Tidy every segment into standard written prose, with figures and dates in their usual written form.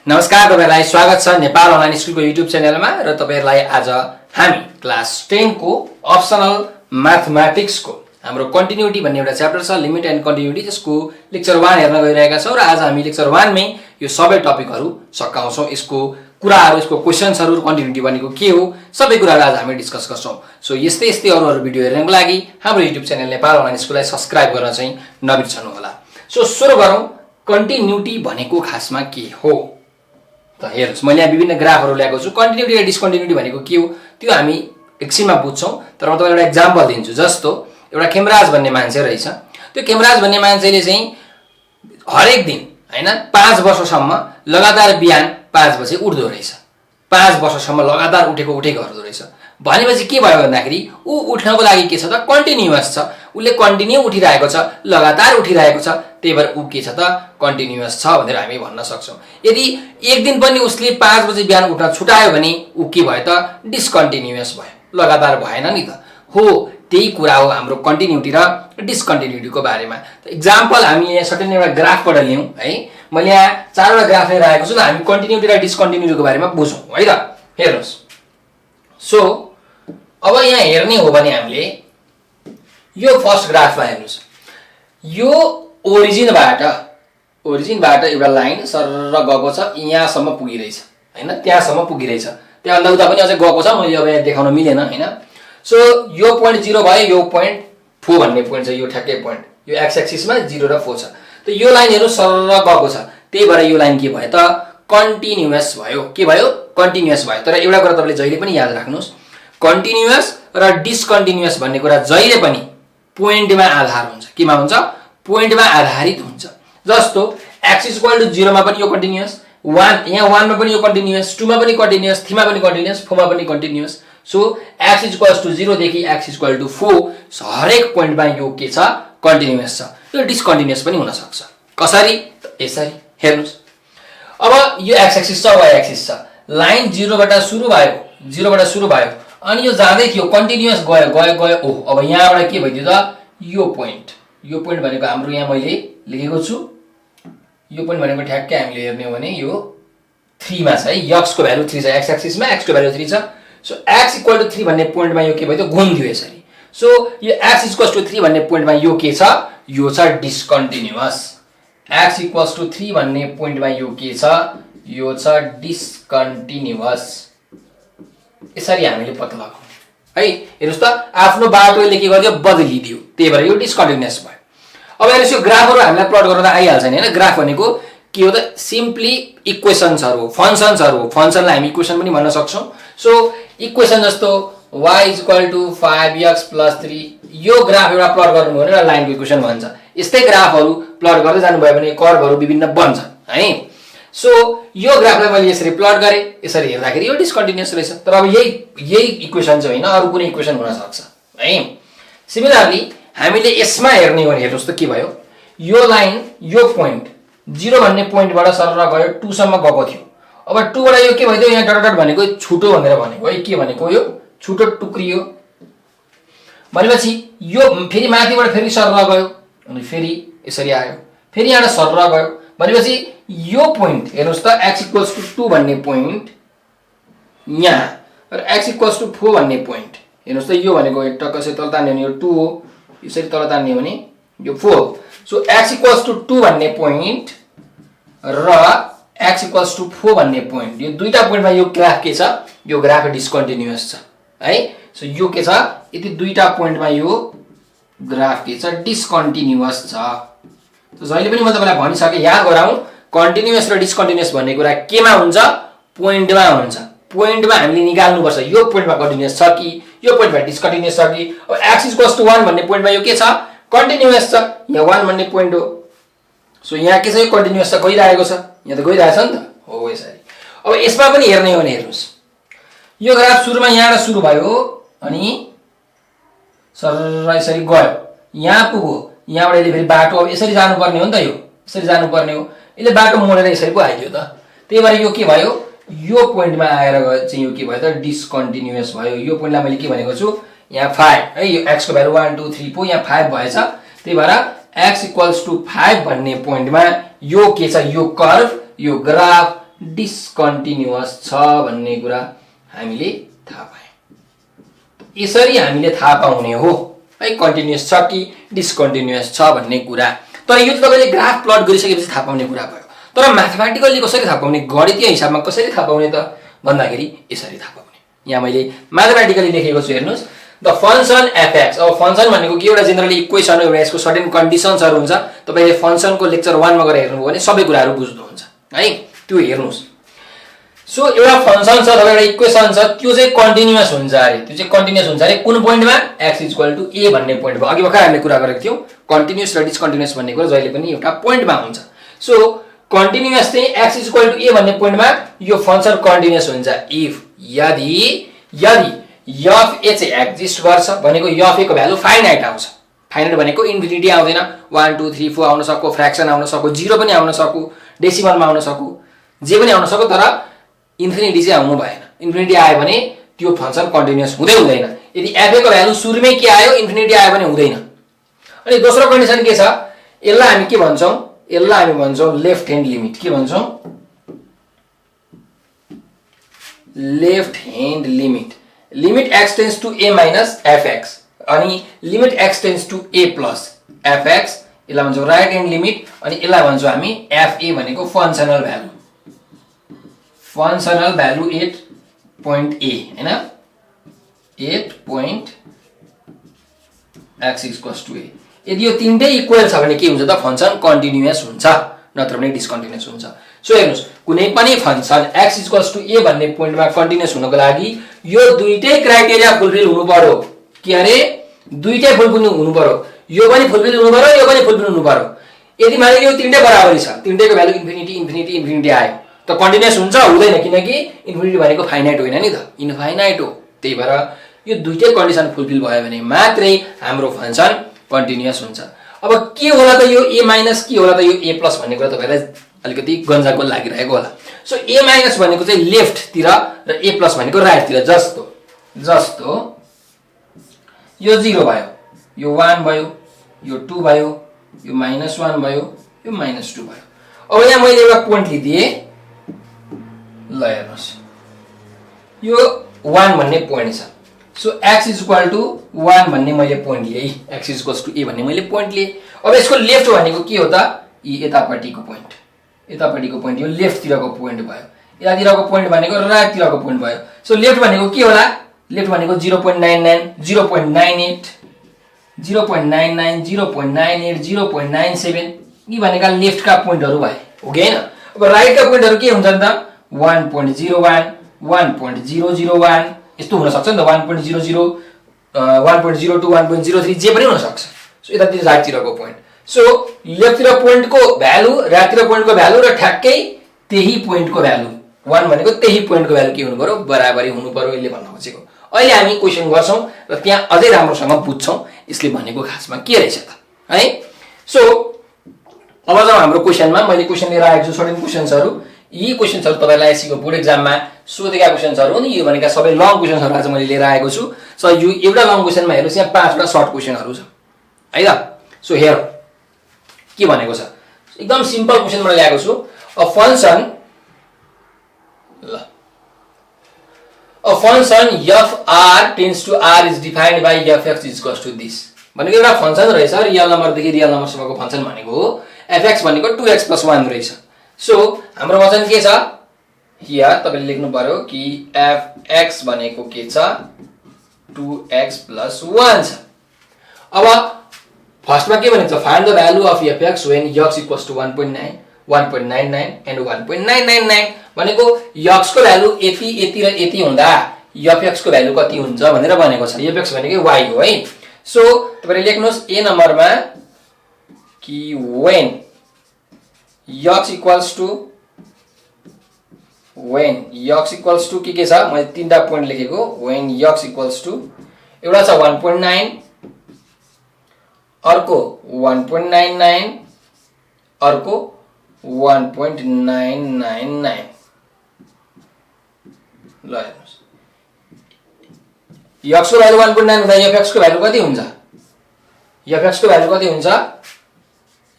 नमस्कार तपाईहरुलाई स्वागत छ नेपाल अनलाइन स्कुलको युट्युब च्यानलमा र तपाईहरुलाई आज हामी क्लास 10 को अप्सनल म्याथमेटिक्स को हाम्रो कन्टिन्युटी भन्ने एउटा च्याप्टर छ लिमिट एन्ड कन्टिन्युटी जसको लेक्चर 1 हेर्न गइरहेका छौं र आज हामी लेक्चर 1 मै यो सबै टपिकहरु सकाउँछौं। यसको कुराहरु यसको क्वेशन्सहरु कन्टिन्युटी भनेको के हो सबै कुराहरु आज हामी डिस्कस गर्छौं। सो यस्तै अरु भिडियो हेर्नको लागि हाम्रो युट्युब च्यानल नेपाल अनलाइन स्कुललाई सब्स्क्राइब गर्न चाहिँ नबिर्सनु होला। सो सुरु गरौं कन्टिन्युटी भनेको खासमा के हो त हेर्नुस् मैले यहाँ विभिन्न ग्राफहरु ल्याएको छु। कन्टिन्युटी र डिस्कन्टिन्युटी भनेको के हो त्यो हामी एकछिनमा बुझ्छौं तर म तपाईलाई एउटा एक्जाम्पल दिन्छु। जस्तो एउटा खेमराज भन्ने मान्छे रहेछ। त्यो खेमराज भन्ने मान्छेले चाहिँ हरेक दिन हैन 5 वर्षसम्म लगातार बिहान 5 बजे उठ्दो रहेछ। 5 वर्षसम्म लगातार उठेको गर्दो रहेछ। भनेपछि के भयो भन्दाखेरि उ उठ्नको लागि के छ त कन्टिन्युअस छ। उले कन्टिन्यू उठिरहेको छ लगातार उठिरहेको छ त्यही भएर उ के छ त कन्टिन्युअस छ भनेर हामी भन्न सक्छौं। यदि एक दिन पनि उसले 5 बजे बिहान उठ्न छुटायो भने उ के भयो त डिस्कन्टिन्युअस भयो लगातार भएन नि त। हो त्यही कुरा हो हाम्रो कन्टिन्युटी र डिस्कन्टिन्युटीको बारेमा। एक्जाम्पल हामी यहाँ सर्टेन एउटा ग्राफबाट लियौं है। मैले यहाँ चारवटा ग्राफ लिएर आएको छु र हामी कन्टिन्युटी र डिस्कन्टिन्युटीको बारेमा बुझौं है त। हेर्नुस् सो अब यहाँ हेर्ने हो भने हामीले यो फर्स्ट ग्राफमा हेर्नुस् यो ओरिजिनबाट एउटा लाइन सरर गएको छ यहाँसम्म पुगिरहेछ हैन त्यहाँसम्म पुगिरहेछ त्यहाँभन्दा उता पनि अझै गएको छ मैले अब यहाँ देखाउन मिलेन हैन। सो यो पोइन्ट 0 भयो यो पोइन्ट 4 भन्ने पोइन्ट छ यो ठ्याक्कै पोइन्ट यो एक्स एक्सिसमा 0 र 4 छ। त यो लाइनहरु सरर गएको छ त्यही भएर यो लाइन के भयो त कन्टिन्युअस भयो। के भयो कन्टिन्युअस भयो। तर एउटा कुरा तपाईले जहिले पनि याद राख्नुस् कन्टिन्युअस र डिस्कन्टिन्युअस भन्ने कुरा जहिले पनि पोइन्टमा आधार हुन्छ। केमा हुन्छ पोइन्टमा आधारित हुन्छ। जस्तो x 0 मा पनि यो कन्टिन्युअस 1 यहाँ 1 मा पनि यो कन्टिन्युअस 2 मा पनि कन्टिन्युअस 3 मा पनि कन्टिन्युअस 4 मा पनि कन्टिन्युअस। सो x 0 देखि x 4 हरेक पोइन्टमा यो के छ कन्टिन्युअस छ। यो डिस्कन्टिन्युअस पनि हुन सक्छ। कसरी यसरी हेर्नुस् अब यो x एक्सिस छ y एक्सिस छ लाइन 0 बाट सुरु भयो अनि यो जाँदै थियो कन्टिन्युअस गयो ओ अब यहाँबाट के भइदियो त यो पोइन्ट भनेको हाम्रो यहाँ मैले लेखेको छु यो पोइन्ट भनेको ठ्याक्कै हामीले हेर्ने हो भने यो 3 मा छ है। x को भ्यालु 3 छ x एक्सिसमा x को भ्यालु 3 छ। सो x 3 भन्ने पोइन्टमा यो के भयो त घुम्दियो यसरी। सो यो x 3 भन्ने पोइन्टमा यो के छ यो छ डिस्कन्टिन्युअस। x 3 भन्ने पोइन्टमा यो के छ यो छ डिस्कन्टिन्युअस। यसरी हामीले पत्ता लगाउँ है। हेर्नुस् त आफ्नो बाटोले के गर्दियो बदलिदियो त्यही भएर यो डिस्कन्टिन्युअस भयो। अब हेर्नुस् यो ग्राफहरु हामीलाई प्लट गर्न आइहाल्छ नि हैन। ग्राफ भनेको के हो त सिम्पली इक्वेशन्सहरु हो फंक्शन्सहरु हो। फंक्शनलाई हामी इक्वेशन पनि भन्न सक्छौं। सो इक्वेशन जस्तो y 5x 3 यो ग्राफ एउटा प्लट गर्नु हो भने लाइनको इक्वेशन भन्छ। यस्तै ग्राफहरु प्लट गर्दै जानु भयो भने कर्भहरु विभिन्न बन्छन् है। सो यो ग्राफलाई मैले यसरी प्लट गरे यसरी हेर्दाखेरि यो डिस्कन्टिन्युअस रहेछ। तर अब यही इक्वेशन चाहिँ हैन अरु कुनै इक्वेशन हुन सक्छ है। सिमिलरली हामीले यसमा हेर्ने हो भने हेर्नुस् त के भयो यो लाइन यो पोइन्ट 0 भन्ने पोइन्टबाट सरर गयो 2 सम्म गएको थियो। अब 2 बाट यो के भइदियो यहाँ डट भनेको छुटो भनेर भनेको है। के भनेको यो छुटो टुक्रियो भनेपछि यो फेरि माथिबाट फेरि सरर गयो अनि फेरि यसरी आयो फेरि यहाँ सरर गयो भनेपछि यो पोइन्ट हेर्नुस् त x 2 भन्ने पोइन्ट यहाँ र x 4 भन्ने पोइन्ट हेर्नुस् त यो भनेको टक्कै तल तान्ने हो यो 2 हो यसरी तल तान्ने हो भने यो 4। सो x 2 भन्ने पोइन्ट र x 4 भन्ने पोइन्ट यो दुईटा पोइन्टमा यो ग्राफ के छ यो ग्राफ डिस्कन्टिन्युअस छ है। सो यो के छ यति दुईटा पोइन्टमा यो ग्राफ के छ डिस्कन्टिन्युअस छ। जहिले पनि म तपाईलाई भनिसके याद गराउँ कन्टिन्युअस र डिस्कन्टिन्युअस भन्ने कुरा केमा हुन्छ पोइन्टमा हुन्छ। पोइन्टमा हामीले निकाल्नु पर्छ यो पोइन्टमा कन्टिन्युअस छ कि यो पोइन्टमा डिस्कन्टिन्युअस छ कि। अब x 1 भन्ने पोइन्टमा यो के छ कन्टिन्युअस छ यहाँ 1 भन्ने पोइन्ट हो। सो यहाँ के छ यो कन्टिन्युअस छ गइरहेको छ यहाँ त गइरहेछ नि त हो यसरी। अब यसमा पनि हेर्ने हो भने हेर्नुस् यो ग्राफ सुरुमा यहाँबाट सुरु भयो अनि सरर यसरी गयो यहाँ पुग्यो यहाँबाट यसले फेरि बाटो अब यसरी जानुपर्ने हो नि त यो यसरी जानुपर्ने हो यसले बाटो मोडेर यसरी पो आइदियो त। त्यही भएर यो के भयो यो पोइन्टमा आएर चाहिँ यो के भयो त डिस्कन्टिन्युअस भयो। यो पोइन्टलाई मैले के भनेको छु यहाँ 5 है यो x को भ्यालु 1 2 3 4 यहाँ 5 भएछ। त्यही भएर x 5 भन्ने पोइन्टमा यो के छ यो कर्भ यो ग्राफ डिस्कन्टिन्युअस छ भन्ने कुरा हामीले थाहा पायौं। यसरी हामीले थाहा पाउने हो है कन्टिन्युअस छ कि डिस्कन्टिन्युअस छ भन्ने कुरा। तर यो तपाईले ग्राफ प्लट गरिसकेपछि थाहा पाउने कुरा भयो। तर म्याथमेटिकली कसरी थाहा पाउने, गणितीय हिसाबमा कसरी थाहा पाउने त भन्दाखेरि यसरी थाहा पाउने। यहाँ मैले म्याथमेटिकली लेखेको छु, हेर्नुस्। द फंक्शन fx, अब फंक्शन भनेको के एउटा जेनरली इक्वेसन हो, एउटा यसको सर्टेन कन्डिसन्सहरु हुन्छ। तपाईले फंक्शनको लेक्चर 1 मा गएर हेर्नुभयो भने सबै कुराहरु बुझ्नुहुन्छ है, त्यो हेर्नुस्। सो एउटा फंक्शन छ, एउटा इक्वेसन छ, त्यो चाहिँ कन्टिन्युअस हुन्छ अरे। त्यो चाहिँ कन्टिन्युअस हुन्छ अरे कुन पोइन्टमा, x a भन्ने पोइन्टमा। अघि भर्खर हामीले कुरा गरेको थियौ कन्टिन्युअस र डिस्कन्टिन्युअस भन्ने कुरा जहिले पनि एउटा पोइन्टमा हुन्छ। सो कन्टिन्युअस चाहिँ x a भन्ने पोइन्टमा यो फंक्शन कन्टिन्युअस हुन्छ इफ यदि f a चाहिँ एक्जिस्ट गर्छ भनेको f a को भ्यालु फाइनाइट आउँछ। फाइनाइट भनेको इन्फिनिटी आउँदैन, 1 2 3 4 आउन सक्को, फ्र्याक्सन आउन सक्को, 0 पनि आउन सक्को, डेसिमलमा आउन सक्को, जे पनि आउन सक्को, तर इन्फिनिटी चाहिँ आउनु भएन। इन्फिनिटी आयो भने त्यो फंक्शन कन्टिन्युअस हुँदैन। यदि f a को भ्यालु सुरुमै के आयो, इन्फिनिटी आयो भने हुँदैन। अनि दोस्रो कन्डिसन के छ, यसलाई हामी के भन्छौं, यसलाई हामी भन्छौं लेफ्ट ह्यान्ड लिमिट। के भन्छौं, left hand limit. Limit x tends to a minus fx अनि limit x tends to a plus fx, यसलाई भन्छौं राइट ह्यान्ड लिमिट। अनि यसलाई भन्छौं हामी fa भनेको functional value, functional value at point a हैन, 8 point x equals to a। यदि यो तीनटै equal छ भने के हुन्छ त, फंक्शन कन्टिन्युअस हुन्छ, नत्र भने डिस्कन्टिन्युअस हुन्छ। सो हेर्नुस्, कुनै पनि function x equals to a भन्ने पोइन्टमा कन्टिन्युअस हुनको लागि यो दुईटै क्राइटेरिया फुलफिल हुनु पर्यो। के अरे, दुईटै फुलफिल हुनु पर्यो। यो पनि फुलफिल हुनु पर्यो, यो पनि फुलफिल हुनु पर्यो। यदि माने यो तीनटै बराबरी छ, तीनटैको भ्यालु इन्फिनिटी इन्फिनिटी इन्फिनिटी आयो त कन्टिन्युअस हुन्छ, हुँदैन, किनकि इन्फिनिटी भनेको फाइनाइट होइन नि त, इन्फाइनाइट हो। त्यही भएर यो दुईटै कन्डिसन फुलफिल भयो भने मात्रै हाम्रो फंक्शन कन्टिन्युअस हुन्छ। अब के होला त यो a माइनस, के होला त यो a प्लस भन्ने कुरा तपाईलाई अलिकति गन्जाको लागिरहेको होला। सो a माइनस भनेको चाहिँ लेफ्ट तिर र a प्लस भनेको राइट तिर। जस्तो यो 0 भयो, यो 1 भयो, यो 2 भयो, यो -1 भयो, यो -2 भयो। अब यहाँ मैले एउटा पोइन्ट लिदिए, ल हेर्नुस्, यो 1 भन्ने पोइन्ट छ। सो x इक्वल टु 1 भन्ने मैले पोइन्ट लिए, x इक्वल्स टु a भन्ने मैले पोइन्ट लिए। अब यसको लेफ्ट भनेको के हो त, यतापट्टिको पोइन्ट, यतापट्टिको पोइन्ट यो लेफ्ट तिरको पोइन्ट भयो, यतातिरको पोइन्ट भनेको राइट तिरको पोइन्ट भयो। सो लेफ्ट भनेको के होला, लेफ्ट भनेको 0.99 0.98 0.99 0.98 0.97 यी भनेका लेफ्टका पोइन्टहरु भए, हो कि हैन। अब राइटका पोइन्टहरु के हुन्छन् त, 1.01 1.001 यस्तो हुन सक्छ नि त, 1.00 1.02 1.03 जे पनि हुन सक्छ। सो यतातिर राइटतिरको पोइन्ट। सो लेफ्टतिर पोइन्टको भ्यालु, राइटतिर पोइन्टको भ्यालु र ठ्याक्कै त्यही पोइन्टको भ्यालु, 1 भनेको त्यही पोइन्टको भ्यालु के हुनु पर्यो, बराबरी हुनु पर्यो, यसले भन्न खोजेको। अहिले हामी क्वेशन गर्छौं र त्यहाँ अझै राम्रोसँग बुझ्छौं यसले भनेको खासमा के रहेछ त है। सो अब जब हाम्रो क्वेशनमा मैले क्वेशन लिएर आएको छु, सर्टेन क्वेशन्सहरु, यी क्वेशन्सहरु तपाईलाई एससीको बोर्ड एक्जाममा सोधेका क्वेशन्सहरु हो नि, यो भनेका सबै लङ क्वेशन्सहरु आज मैले लिएर आएको छु। सो यो एउटा लङ क्वेशनमा हेर्नुस्, यहाँ 5 वटा सर्ट क्वेशनहरु छ है त। सो हेर के भनेको छ, एकदम सिम्पल क्वेशन मैले ल्याएको छु। अ फंक्शन, ल a function f r tends to r is defined by fx is equals to this भनेको एउटा फंक्शन रहेछ, रियल नम्बर देखि रियल नम्बरसम्मको फंक्शन भनेको हो, fx भनेको 2x + 1 रहेछ। सो हाम्रो वचन के छ, हियर तपाईले लेख्नु पर्यो कि fx भनेको के छ, 2x + 1 छ। अब फर्स्टमा के भनेको छ, find the value of fx when x equals to 1.9 1.99 and 1.999 भनेको x को भ्यालु यति यति र यति हुँदा fx को भ्यालु कति हुन्छ भनेर भनेको छ। fx भनेको y हो है। सो तपाईले लेख्नुस् a नम्बरमा कि when x equals to के छ, मैले तीनटा पोइन्ट लेखेको, when x equals to एउटा छ 1.9, अर्को 1.99, अर्को 1.999। ल हेर्नुस्, x को भ्यालु 1.9 हुँदा fx को भ्यालु कति हुन्छ, fx को भ्यालु कति हुन्छ,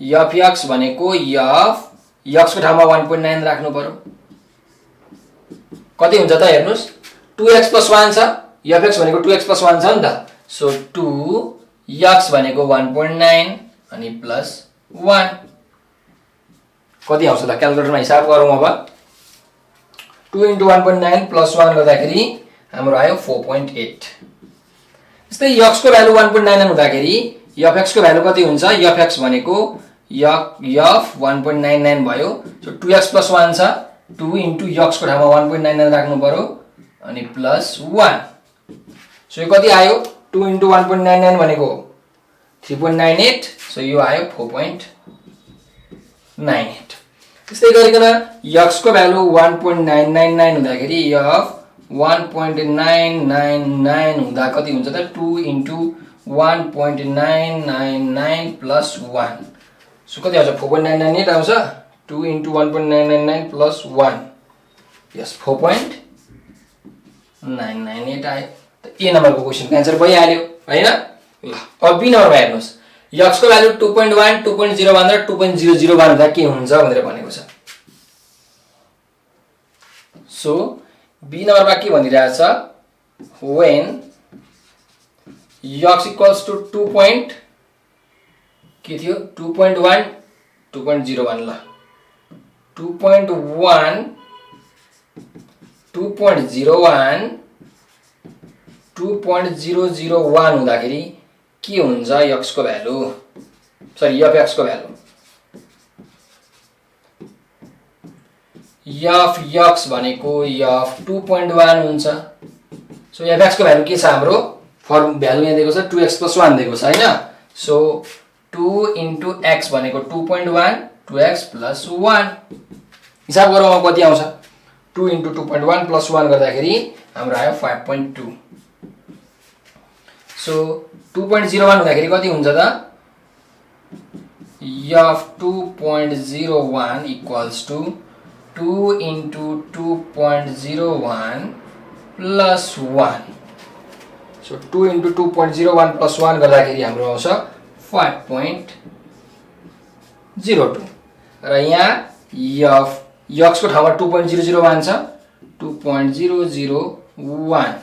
fx भनेको x को ठाउँमा 1.9 राख्नु पर्यो, कति हुन्छ त हेर्नुस् 2x + 1 छ fx भनेको 2x + 1 छ नि त सो 2x भनेको 1.9 अनि प्लस 1 कति आउँछ त क्याल्कुलेटरमा हिसाब गरौँ अब 2 * 1.9 + 1 गर्दाखेरि हाम्रो आयो 4.8 जस्तै x को भ्यालु 1.9 हुँदाखेरि fx को भ्यालु कति हुन्छ fx भनेको f 1.99 भयो सो 2x + 1 छ 2 * x को ठाउँमा 1.99 राख्नु पर्यो अनि प्लस 1 सो यो कति आयो 2 * 1.99 भनेको 3.98 सो यो आयो 4.98 त्यस्तै गरिकन x को भ्यालु 1.999 हुँदाखेरि f 1.999 हुँदा कति हुन्छ त 2 * 1.999 + 1 सो कति आउँछ 4.998 आउँछ 2 * 1.999 + 1 यस 4.998 आयो त ए नम्बरको क्वेशनको आन्सर भइहाल्यो हैन ल अब बी नम्बरमा हेर्नुस् x को भ्यालु 2.1 2.01 र 2.001 हुँदा के हुन्छ भनेर भनेको छ सो बी नम्बरमा के भनिरहेछ when x = 2. के थियो 2.1 2.01 ल 2.1 2.01 2.001 हुँदाखेरि के हुन्छ x को भ्यालु सरी fx को भ्यालु fx भनेको f 2.1 हुन्छ सो fx को भ्यालु के छ हाम्रो फर्म भ्यालु यहाँ दिएको छ 2x + 1 दिएको छ हैन सो 2 * x भनेको 2.1 2x + 1 हिसाब गरौँ अब कति आउँछ 2 * 2.1 + 1 गर्दाखेरि हाम्रो आयो 5.2 सो 2.01 हुँदाखेरि कति हुन्छ त f 2.01 = 2 * 2.01 + 1 सो 2 * 2.01 + 1 गर्दाखेरि हाम्रो आउँछ 5.02 र यहाँ x को ठाउँमा 2.001 छ 2.001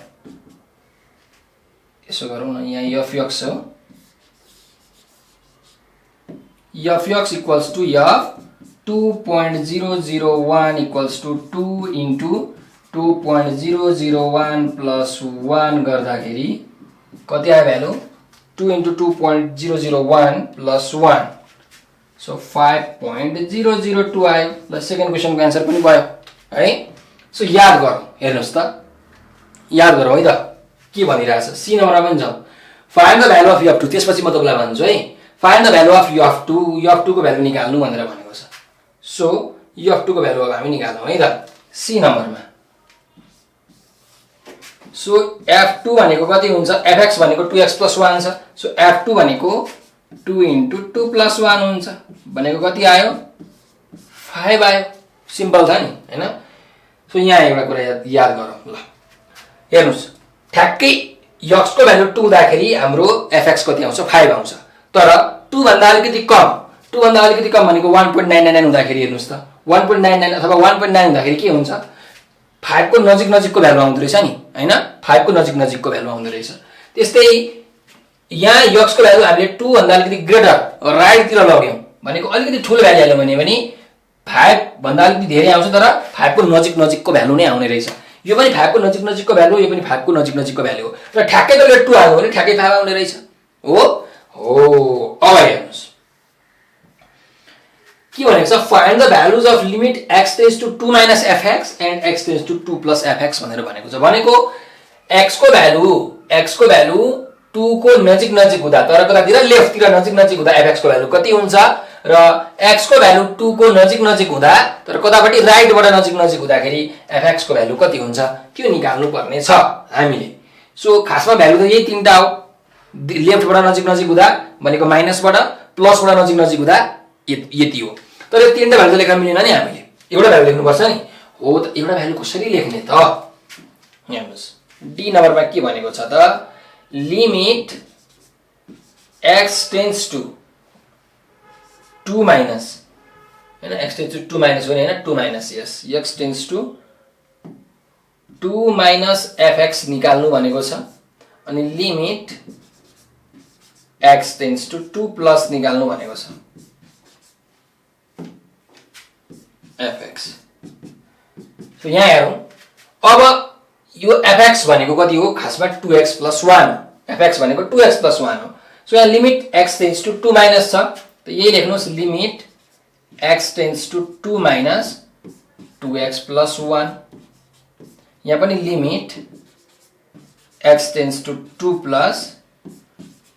यसो गरौँ न यहाँ fx हो fx = f 2.001 = 2 * 2.001 + 1 गर्दाखेरि कति आयो भ्यालु 2 * 2.001 + 1 सो 5.002 आयो ल सेकेन्ड क्वेशनको आन्सर पनि भयो है सो याद गरौँ हेर्नुस् त याद गरौँ है त के भनिरहेछ सी नम्बरमा पनि जाउँ find the value of f2 त्यसपछि म तपाईलाई भन्छु है find the value of f2 को भ्यालु निकाल्नु भनेर भनेको छ सो f2 को भ्यालु अब हामी निकाल्छौँ है त सी नम्बरमा सो f2 भनेको कति हुन्छ fx भनेको 2x + 1 छ सो f2 भनेको 2 * 2 + 1 हुन्छ भनेको कति आयो 5 आयो सिम्पल छ नि हैन सो यहाँ एउटा कुरा याद गरौँ ल हेर्नुस् ठ्याक्कै x को भ्यालु 2 हुँदाखेरि हाम्रो fx कति आउँछ 5 आउँछ तर 2 भन्दा अलिकति कम भनेको 1.999 हुँदाखेरि हेर्नुस् त 1.99 अथवा 1.9 हुँदाखेरि के हुन्छ 5 को नजिकको भ्यालु आउँदो रहेछ नि हैन 5 को नजिकको भ्यालु आउँदो रहेछ त्यस्तै यहाँ x को भ्यालु हामीले 2 भन्दा अलिकति ग्रेटर राइट तिर लग्यौं भनेको अलिकति ठूलो भ्यालु हाल्यो भने 5 भन्दा अलिकति धेरै आउँछ तर 5 को नजिकको भ्यालु नै आउने रहेछ यो पनि 5 को नजिकको भ्यालु यो पनि 5 को नजिकको भ्यालु हो र ठ्याक्कै तपाईले 2 हाल्नु भने ठ्याक्कै 5 आउने रहेछ हो अब हेर्नुस् के भनेको छ find the values of limit x tends to 2 - fx and x tends to 2 + fx भनेर भनेको छ भनेको x को भ्यालु 2 को नजिक हुँदा तर कतातिर लेफ्ट तिर नजिक हुँदा fx को भ्यालु कति हुन्छ र x को भ्यालु 2 को नजिक हुँदा तर कतापटि राइटबाट नजिक हुँदाखेरि fx को भ्यालु कति हुन्छ त्यो निकाल्नु पर्ने छ हामीले सो खासमा भ्यालु त यही तीनटा हो लेफ्टबाट नजिक हुँदा भनेको माइनसबाट प्लसबाट नजिक हुँदा यति हो तर यो तीनटा भ्यालु लेख्न मिलेन नि हामीले एउटा भ्यालु लेख्नु पर्छ नि हो त एउटा भ्यालु कसरी लेख्ने त हेर्नुस् डी नम्बरमा के भनेको छ त limit x tends to 2 minus हैन x टेन्ड्स टु 2 माइनस हो नि हैन 2 माइनस यस x tends to 2 minus fx निकाल्नु भनेको छ अनि limit x tends to 2 plus निकाल्नु भनेको छ fx। सो यहाँ हेरौं अब यो fx भनेको कति हो खासमा 2x + 1 fx भनेको 2x + 1 हो। सो यहाँ limit x tends to 2 minus छ त यही लेख्नुस् limit x tends to 2 minus 2x + 1 यहाँ पनि limit x tends to 2 plus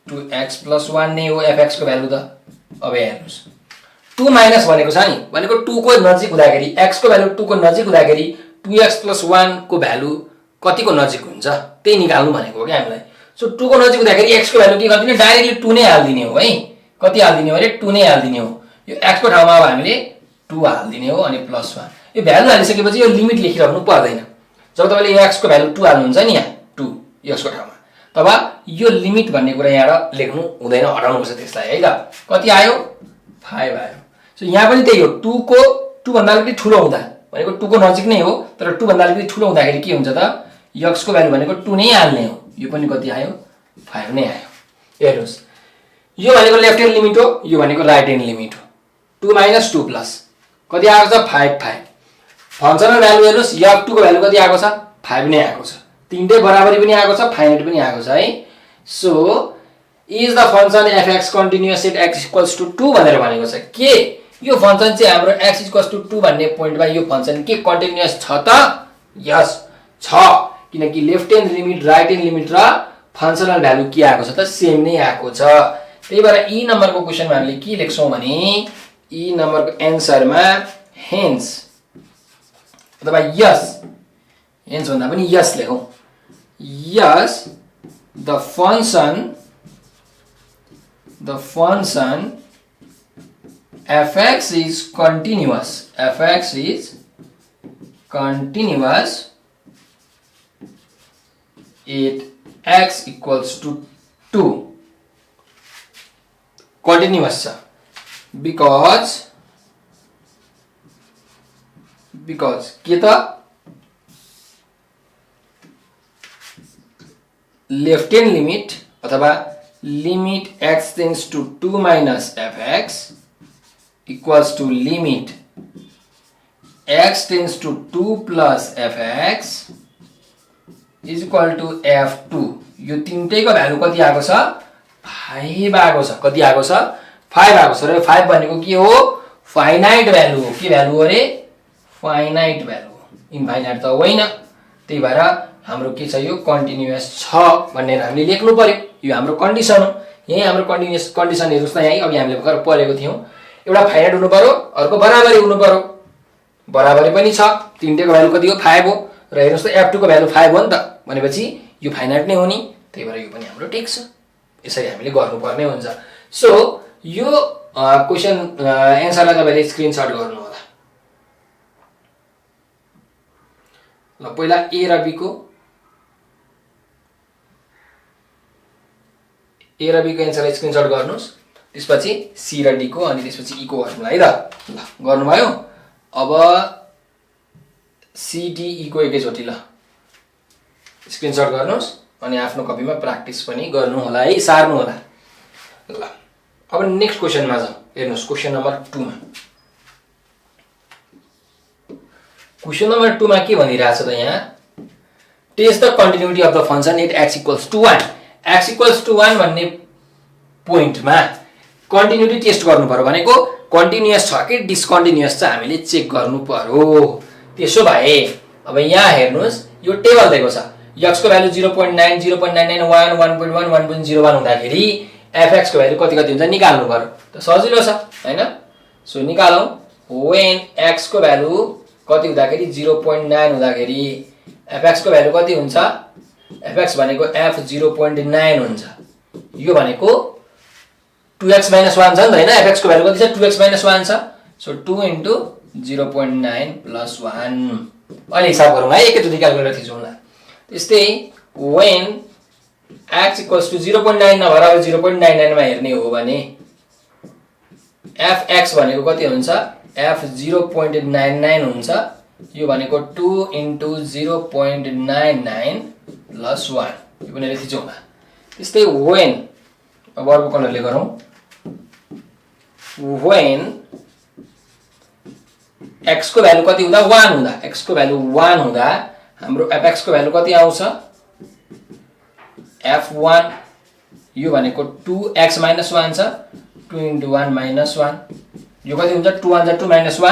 2x + 1 नै हो fx को भ्यालु त। अब हेर्नुस् 2 माइनस भनेको छ नि भनेको 2 को नजिक हुँदाखेरि x को भ्यालु 2 को नजिक हुँदाखेरि 2x + 1 को भ्यालु कतिको नजिक हुन्छ त्यही निकाल्नु भनेको हो के हामीलाई। सो 2 को नजिक हुँदाखेरि x को भ्यालु के गर्दिने डाइरेक्टली 2 नै हाल्दिने हो है। कति हाल्दिने हो अरे 2 नै हाल्दिने हो। यो x को ठाउँमा अब हामीले 2 हाल्दिने हो अनि +1 यो भ्यालु हालिसकेपछि यो लिमिट लेखिराख्नु पर्दैन। जब तपाईले यो x को भ्यालु 2 हाल्नुहुन्छ नि यहाँ 2 x को ठाउँमा तब यो लिमिट भन्ने कुरा यहाँ लेख्नु हुँदैन हटाउनुपर्छ त्यसलाई है त। कति आयो 5 आयो। सो यहाँ पनि त्यही हो 2 को 2 भन्दा अलिकति ठुलो हुँदा भनेको 2 को नजिक नै हो तर 2 भन्दा अलिकति ठुलो हुँदाखेरि के हुन्छ त x को भ्यालु भनेको 2 नै हाल्ने हो। यो पनि कति आयो 5 नै आयो। हेर्नुस् यो भनेको लेफ्ट ह्यान्ड लिमिट हो यो भनेको राइट ह्यान्ड लिमिट हो 2 माइनस 2 प्लस कति आएको छ 5 5 फंक्सनल भ्यालु हेर्नुस् f2 को भ्यालु कति आएको छ 5 नै आएको छ। तीनटै बराबरी पनि आएको छ फाइनाइट पनि आएको छ है। So is the function fx continuous at x = 2 भनेर भनेको छ के यो फंक्शन चाहिँ हाम्रो x = 2 भन्ने पोइन्टमा यो फंक्शन के कन्टिन्युअस छ त यस छ किनकि left hand limit right hand limit र फंक्सनल भ्यालु के आएको छ त सेम नै आएको छ। त्यही भएर ई नम्बरको क्वेशनमा हामीले के लेख्छौं भने ई नम्बरको एन्सरमा हेन्स अथवा यस हेन्स भन्दा पनि यस लेखौं यस द function fx is continuous at x = 2 continuous छ because के त लेफ्ट ह्यान्ड लिमिट अथवा limit x tends to 2 minus fx equals to limit x tends to 2 plus fx is equal to f2 यो तीनटैको भ्यालु कति आएको छ 5 आएको छ। कति आएको छ 5 आएको छ र 5 भनेको के हो फाइनाइट भ्यालु हो। के भ्यालु हो रे फाइनाइट भ्यालु हो इन्फाइनाइट त होइन। त्यही भएर हाम्रो के छ यो कन्टिन्युअस छ भनेर हामीले लेख्नु पर्यो। यो हाम्रो कन्डिसन हो। यही हाम्रो कन्टिन्युअस कन्डिसन हेर्नुस् न यही अघि हामीले भर्खर पढेको थियौं एउटा फाइनाइट हुनु पर्यो अर्को बराबरी हुनु पर्यो बराबरी पनि छ तीनटैको भ्यालु कति हो 5 हो र हेर्नुस् त f2 को भ्यालु 5 हो नि त भनेपछि यो फाइनाइट नै हो नि। त्यही भएर यो पनि हाम्रो ठिक छ यसरी हामीले गर्नुपर्ने हुन्छ। सो यो क्वेशन एन्सरलाई तपाईले स्क्रिनशट गर्नु होला। ल पहिला ए र बी को एन्सरलाई स्क्रिनशट गर्नुस् त्यसपछि सी र डी को अनि त्यसपछि ई को गर्नुला है त। ल गर्नुभयो अब सी डी ई को एकैचोटी ल स्क्रिनशट गर्नुस् अनि आफ्नो कपीमा प्र्याक्टिस पनि गर्नु होला है सार्नु होला। ल अब नेक्स्ट क्वेशनमा जाउँ। हेर्नुस् क्वेशन नम्बर 2 मा क्वेशन नम्बर 2 मा के भनिरहेछ त यहाँ test the continuity of the function at x = 1 x = 1 भन्ने पोइन्टमा कन्टिन्युटी टेस्ट गर्नु पर्यो भनेको कन्टिन्युअस छ कि डिस्कन्टिन्युअस छ हामीले चेक गर्नु पर्यो। त्यसो भए अब यहाँ हेर्नुस् यो टेबल दिएको छ x को भ्यालु 0.9 0.991 1.1 1.01 हुँदाखेरि fx को भ्यालु कति हुन्छ निकाल्नु पर्यो त सजिलो छ हैन। सो निकालौं when x को भ्यालु कति हुँदाखेरि 0.9 हुँदाखेरि fx को भ्यालु कति हुन्छ fx भनेको f 0.9 हुन्छ। यो भनेको 2x - 1 छ नि त हैन fx को भ्यालु कति छ 2x - 1 छ। सो 2 * 0.9 + 1 अहिले हिसाब गरौँ है एकैचोटी क्याल्कुलेटर थिचौँ ल। त्यस्तै when x = 0.9 नभएर 0.99 मा हेर्ने हो भने fx भनेको कति हुन्छ f 0.99 हुन्छ यो भनेको 2 into 0.99 plus 1 यो पनि लेखिजाउँला। त्यस्तै when अब अर्को कलरले गरौँ when x को भ्यालु कति हुँदा 1 हुँदा x को भ्यालु 1 हुँदा हाम्रो fx को भ्यालु कति आउँछ f1 यो भनेको 2x minus 1 छ 2 into 1 minus 1 यो कति हुन्छ 2 1 2 minus 1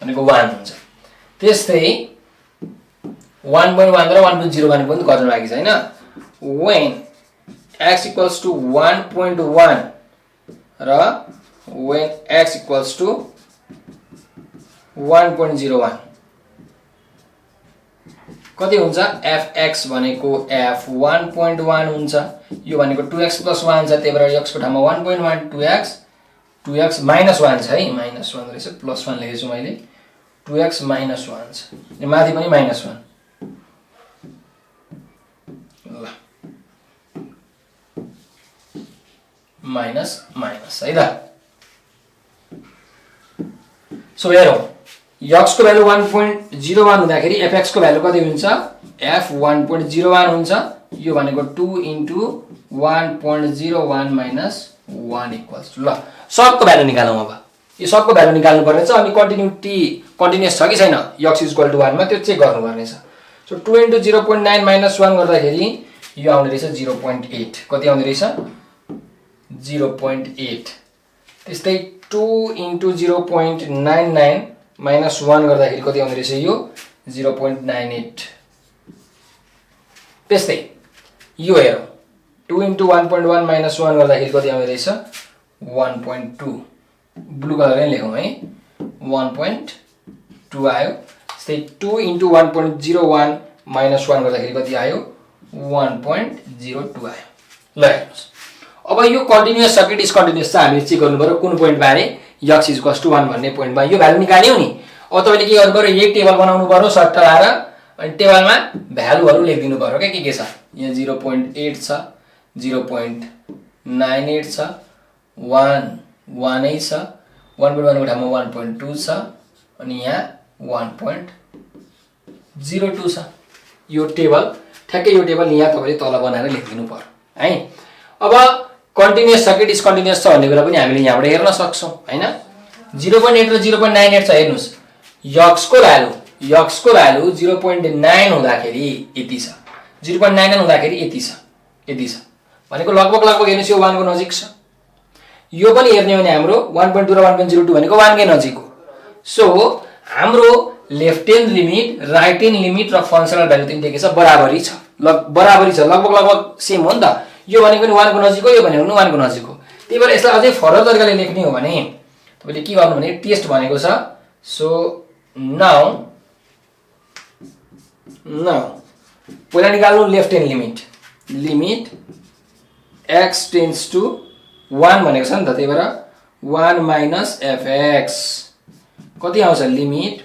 भनेको 1 हुन्छ। त्यस्तै 1.1 र 1.0 भनेको पनि गर्न बाँकी छ हैन। when x equals to 1.1 र when x equals to 1.01 कति हुन्छ fx भनेको f1.1 हुन्छ। यो भनेको 2x plus 1 छ त्यही भएर x को ठाउँमा 1.1 2x minus 1 छ है minus 1 रहेछ plus 1 लेखेछु मैले 2x minus 1 छ यो माथि पनि minus 1 ल minus है त। सो हेरौँ x को भ्यालु 1.01 हुँदाखेरि fx को भ्यालु कति हुन्छ f1.01 हुन्छ। यो भनेको 2 into 1.01 minus 1 equals to ल सबको भ्यालु निकालौँ। अब यो सबको भ्यालु निकाल्नु पर्ने छ अनि कन्टिन्युअस छ कि छैन x equal to 1 मा त्यो चेक गर्नु पर्ने छ। सो 2 into 0.9 minus 1 गर्दाखेरि यो आउने रहेछ 0.8 कति आउने रहेछ 0.8। त्यस्तै 2 into 0.99 minus 1 गर्दाखेरि कति आउने रहेछ यो 0.98। त्यस्तै यो हेरौँ 2 into 1.1 minus 1 गर्दाखेरि कति आउने रहेछ 1.2 ब्लू कलरले लेखौँ है 1.2 आयो। त्यस्तै 2 into 1.01 minus 1 गर्दाखेरि कति आयो 1.02 आयो। ल हेर्नुस् अब यो कन्टिन्युअस छ कि डिस्कन्टिन्युअस छ हामीले चेक गर्नु पर्यो कुन पोइन्ट बारे x equals to 1 भन्ने पोइन्टमा यो भ्यालु निकाल्यौ नि। अब तपाईले के गर्नु पर्यो यही टेबल बनाउनु पर्यो सट्ट लाएर अनि टेबलमा भ्यालुहरु लेखिदिनु पर्यो के छ यहाँ 0.8 छ 0.98 छ 1 1 छ 1.1 को ठाउँमा 1.2 छ अनि यहाँ 1.02 छ। यो टेबल ठ्याक्कै यो टेबल यहाँ तपाईले तल बनाएर लेखिदिनु पर्यो है। अब कन्टिन्युअस छ कि डिस्कन्टिन्युअस छ भन्ने कुरा पनि हामीले यहाँबाट हेर्न सक्छौं हैन। 0.8 र 0.98 छ हेर्नुस् x को भ्यालु 0.9 हुँदाखेरि यति छ 0.99 हुँदाखेरि यति छ भनेको लगभग हेर्नुस् यो 1 को नजिक छ। यो पनि हेर्ने हो भने हाम्रो 1.2 र 1.02 भनेको 1 कै नजिक हो। सो हाम्रो left hand limit right hand limit र फंक्सनल भ्यालु तिनटै के छ बराबरी छ लगभग सेम हो नि त। यो भनेको नि 1 को नजिक हो यो भनेको नि 1 को नजिक हो। त्यही भएर यसलाई अझै फरक तरिकाले लेख्ने हो भने तपाईले के गर्नु भने टेस्ट भनेको छ। सो नाउ पहिला निकाल्नु left hand limit x tends to 1 भनेको छ नि त त्यही भएर 1 minus fx कति आउँछ limit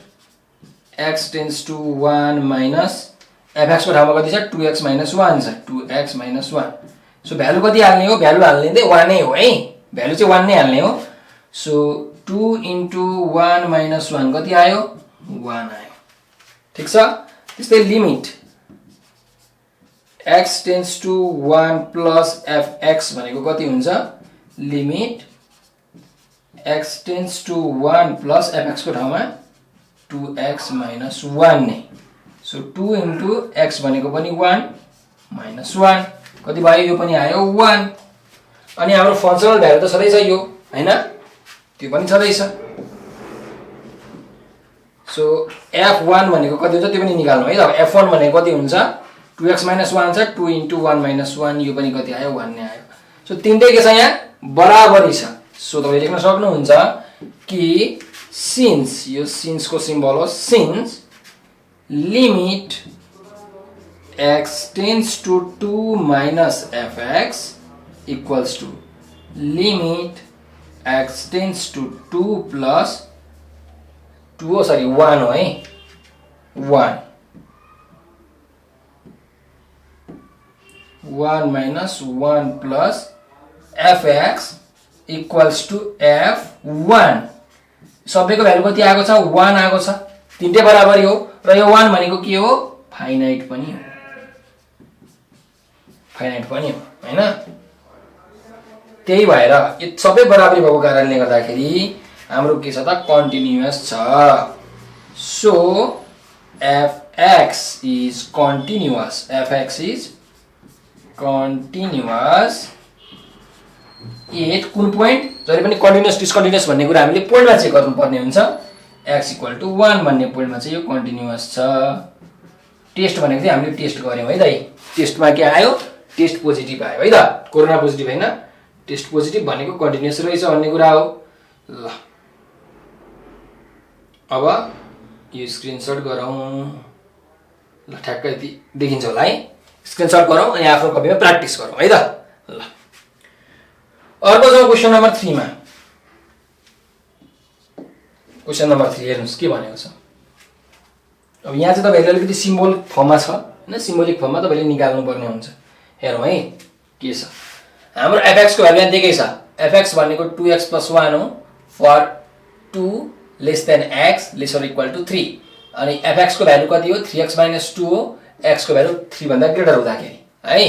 x tends to 1 minus fx को ठाउँमा कति छ 2x minus 1 छ 2x minus 1। सो भ्यालु कति हाल्ने हो भ्यालु हाल्ने 1 नै हो है भ्यालु चाहिँ 1 नै हाल्ने हो। सो 2 into 1 minus 1 कति आयो 1 आयो ठीक छ। त्यस्तै limit x tends to 1 plus fx भनेको कति हुन्छ limit x tends to 1 plus fx को ठाउँमा 2x minus 1 नै। सो 2 into x भनेको पनि 1 minus 1 कति भयो यो पनि आयो 1 अनि हाम्रो फंक्सनल भ्यालु त सधैं छ यो हैन त्यो पनि सधैं छ। सो f1 भनेको कति हुन्छ त्यो पनि निकाल्नु है त। f1 भनेको कति हुन्छ 2x minus 1 छ 2 into 1 minus 1 यो पनि कति आयो 1 नै आयो। सो तीनटै के छ यहाँ बराबरी छ। सो तपाईले लेख्न सक्नुहुन्छ कि सिन्स यो सिन्स को सिम्बल हो since limit x tends to 2 minus fx equals to limit x tends to 2 plus 1 हो है 1 minus 1 plus fx equals to f1 सबैको भ्यालु कति आएको छ 1 आएको छ तीनटै बराबरी हो र यो 1 भनेको के हो फाइनाइट पनि हो हैन त्यही भएर यो सबै बराबरी भएको कारणले गर्दाखेरि हाम्रो के छ त कन्टिन्युअस छ so fx is continuous at कुन पोइन्ट जहिले पनि कन्टिन्युअस डिस्कन्टिन्युअस भन्ने कुरा हामीले पोइन्टमा चेक गर्नुपर्ने हुन्छ x = 1 भन्ने पोइन्टमा चाहिँ यो कन्टिन्युअस छ टेस्ट भनेको चाहिँ हामीले टेस्ट गर्यौं है दाइ टेस्टमा के आयो टेस्ट पोजिटिभ आयो है त कोरोना पोजिटिभ हैन टेस्ट पोजिटिभ भनेको कन्टिन्युअस रहेछ भन्ने कुरा हो ल अब यो स्क्रिनशट गरौँ ल ठ्याक्कै यति देखिन्छ होला है स्क्रिनशट गरौँ अनि आफ्नो कपीमा प्र्याक्टिस गरौँ है त ल अर्को जाउँ क्वेशन नम्बर 3 मा क्वेशन नम्बर 3 हेर्नुस् के भनेको छ अब यहाँ चाहिँ तपाईहरुले अलिकति सिम्बोल फर्ममा छ हैन सिम्बोलिक फर्ममा तपाईले निकाल्नु पर्ने हुन्छ हेरौँ है के छ हाम्रो fx को भ्यालु यहाँ दिएकै छ fx भनेको 2x + 1 हो for 2 less than x less or equal to 3 अनि fx को भ्यालु कति हो 3x - 2 हो x को भ्यालु 3 भन्दा ग्रेटर हुँदाखेरि है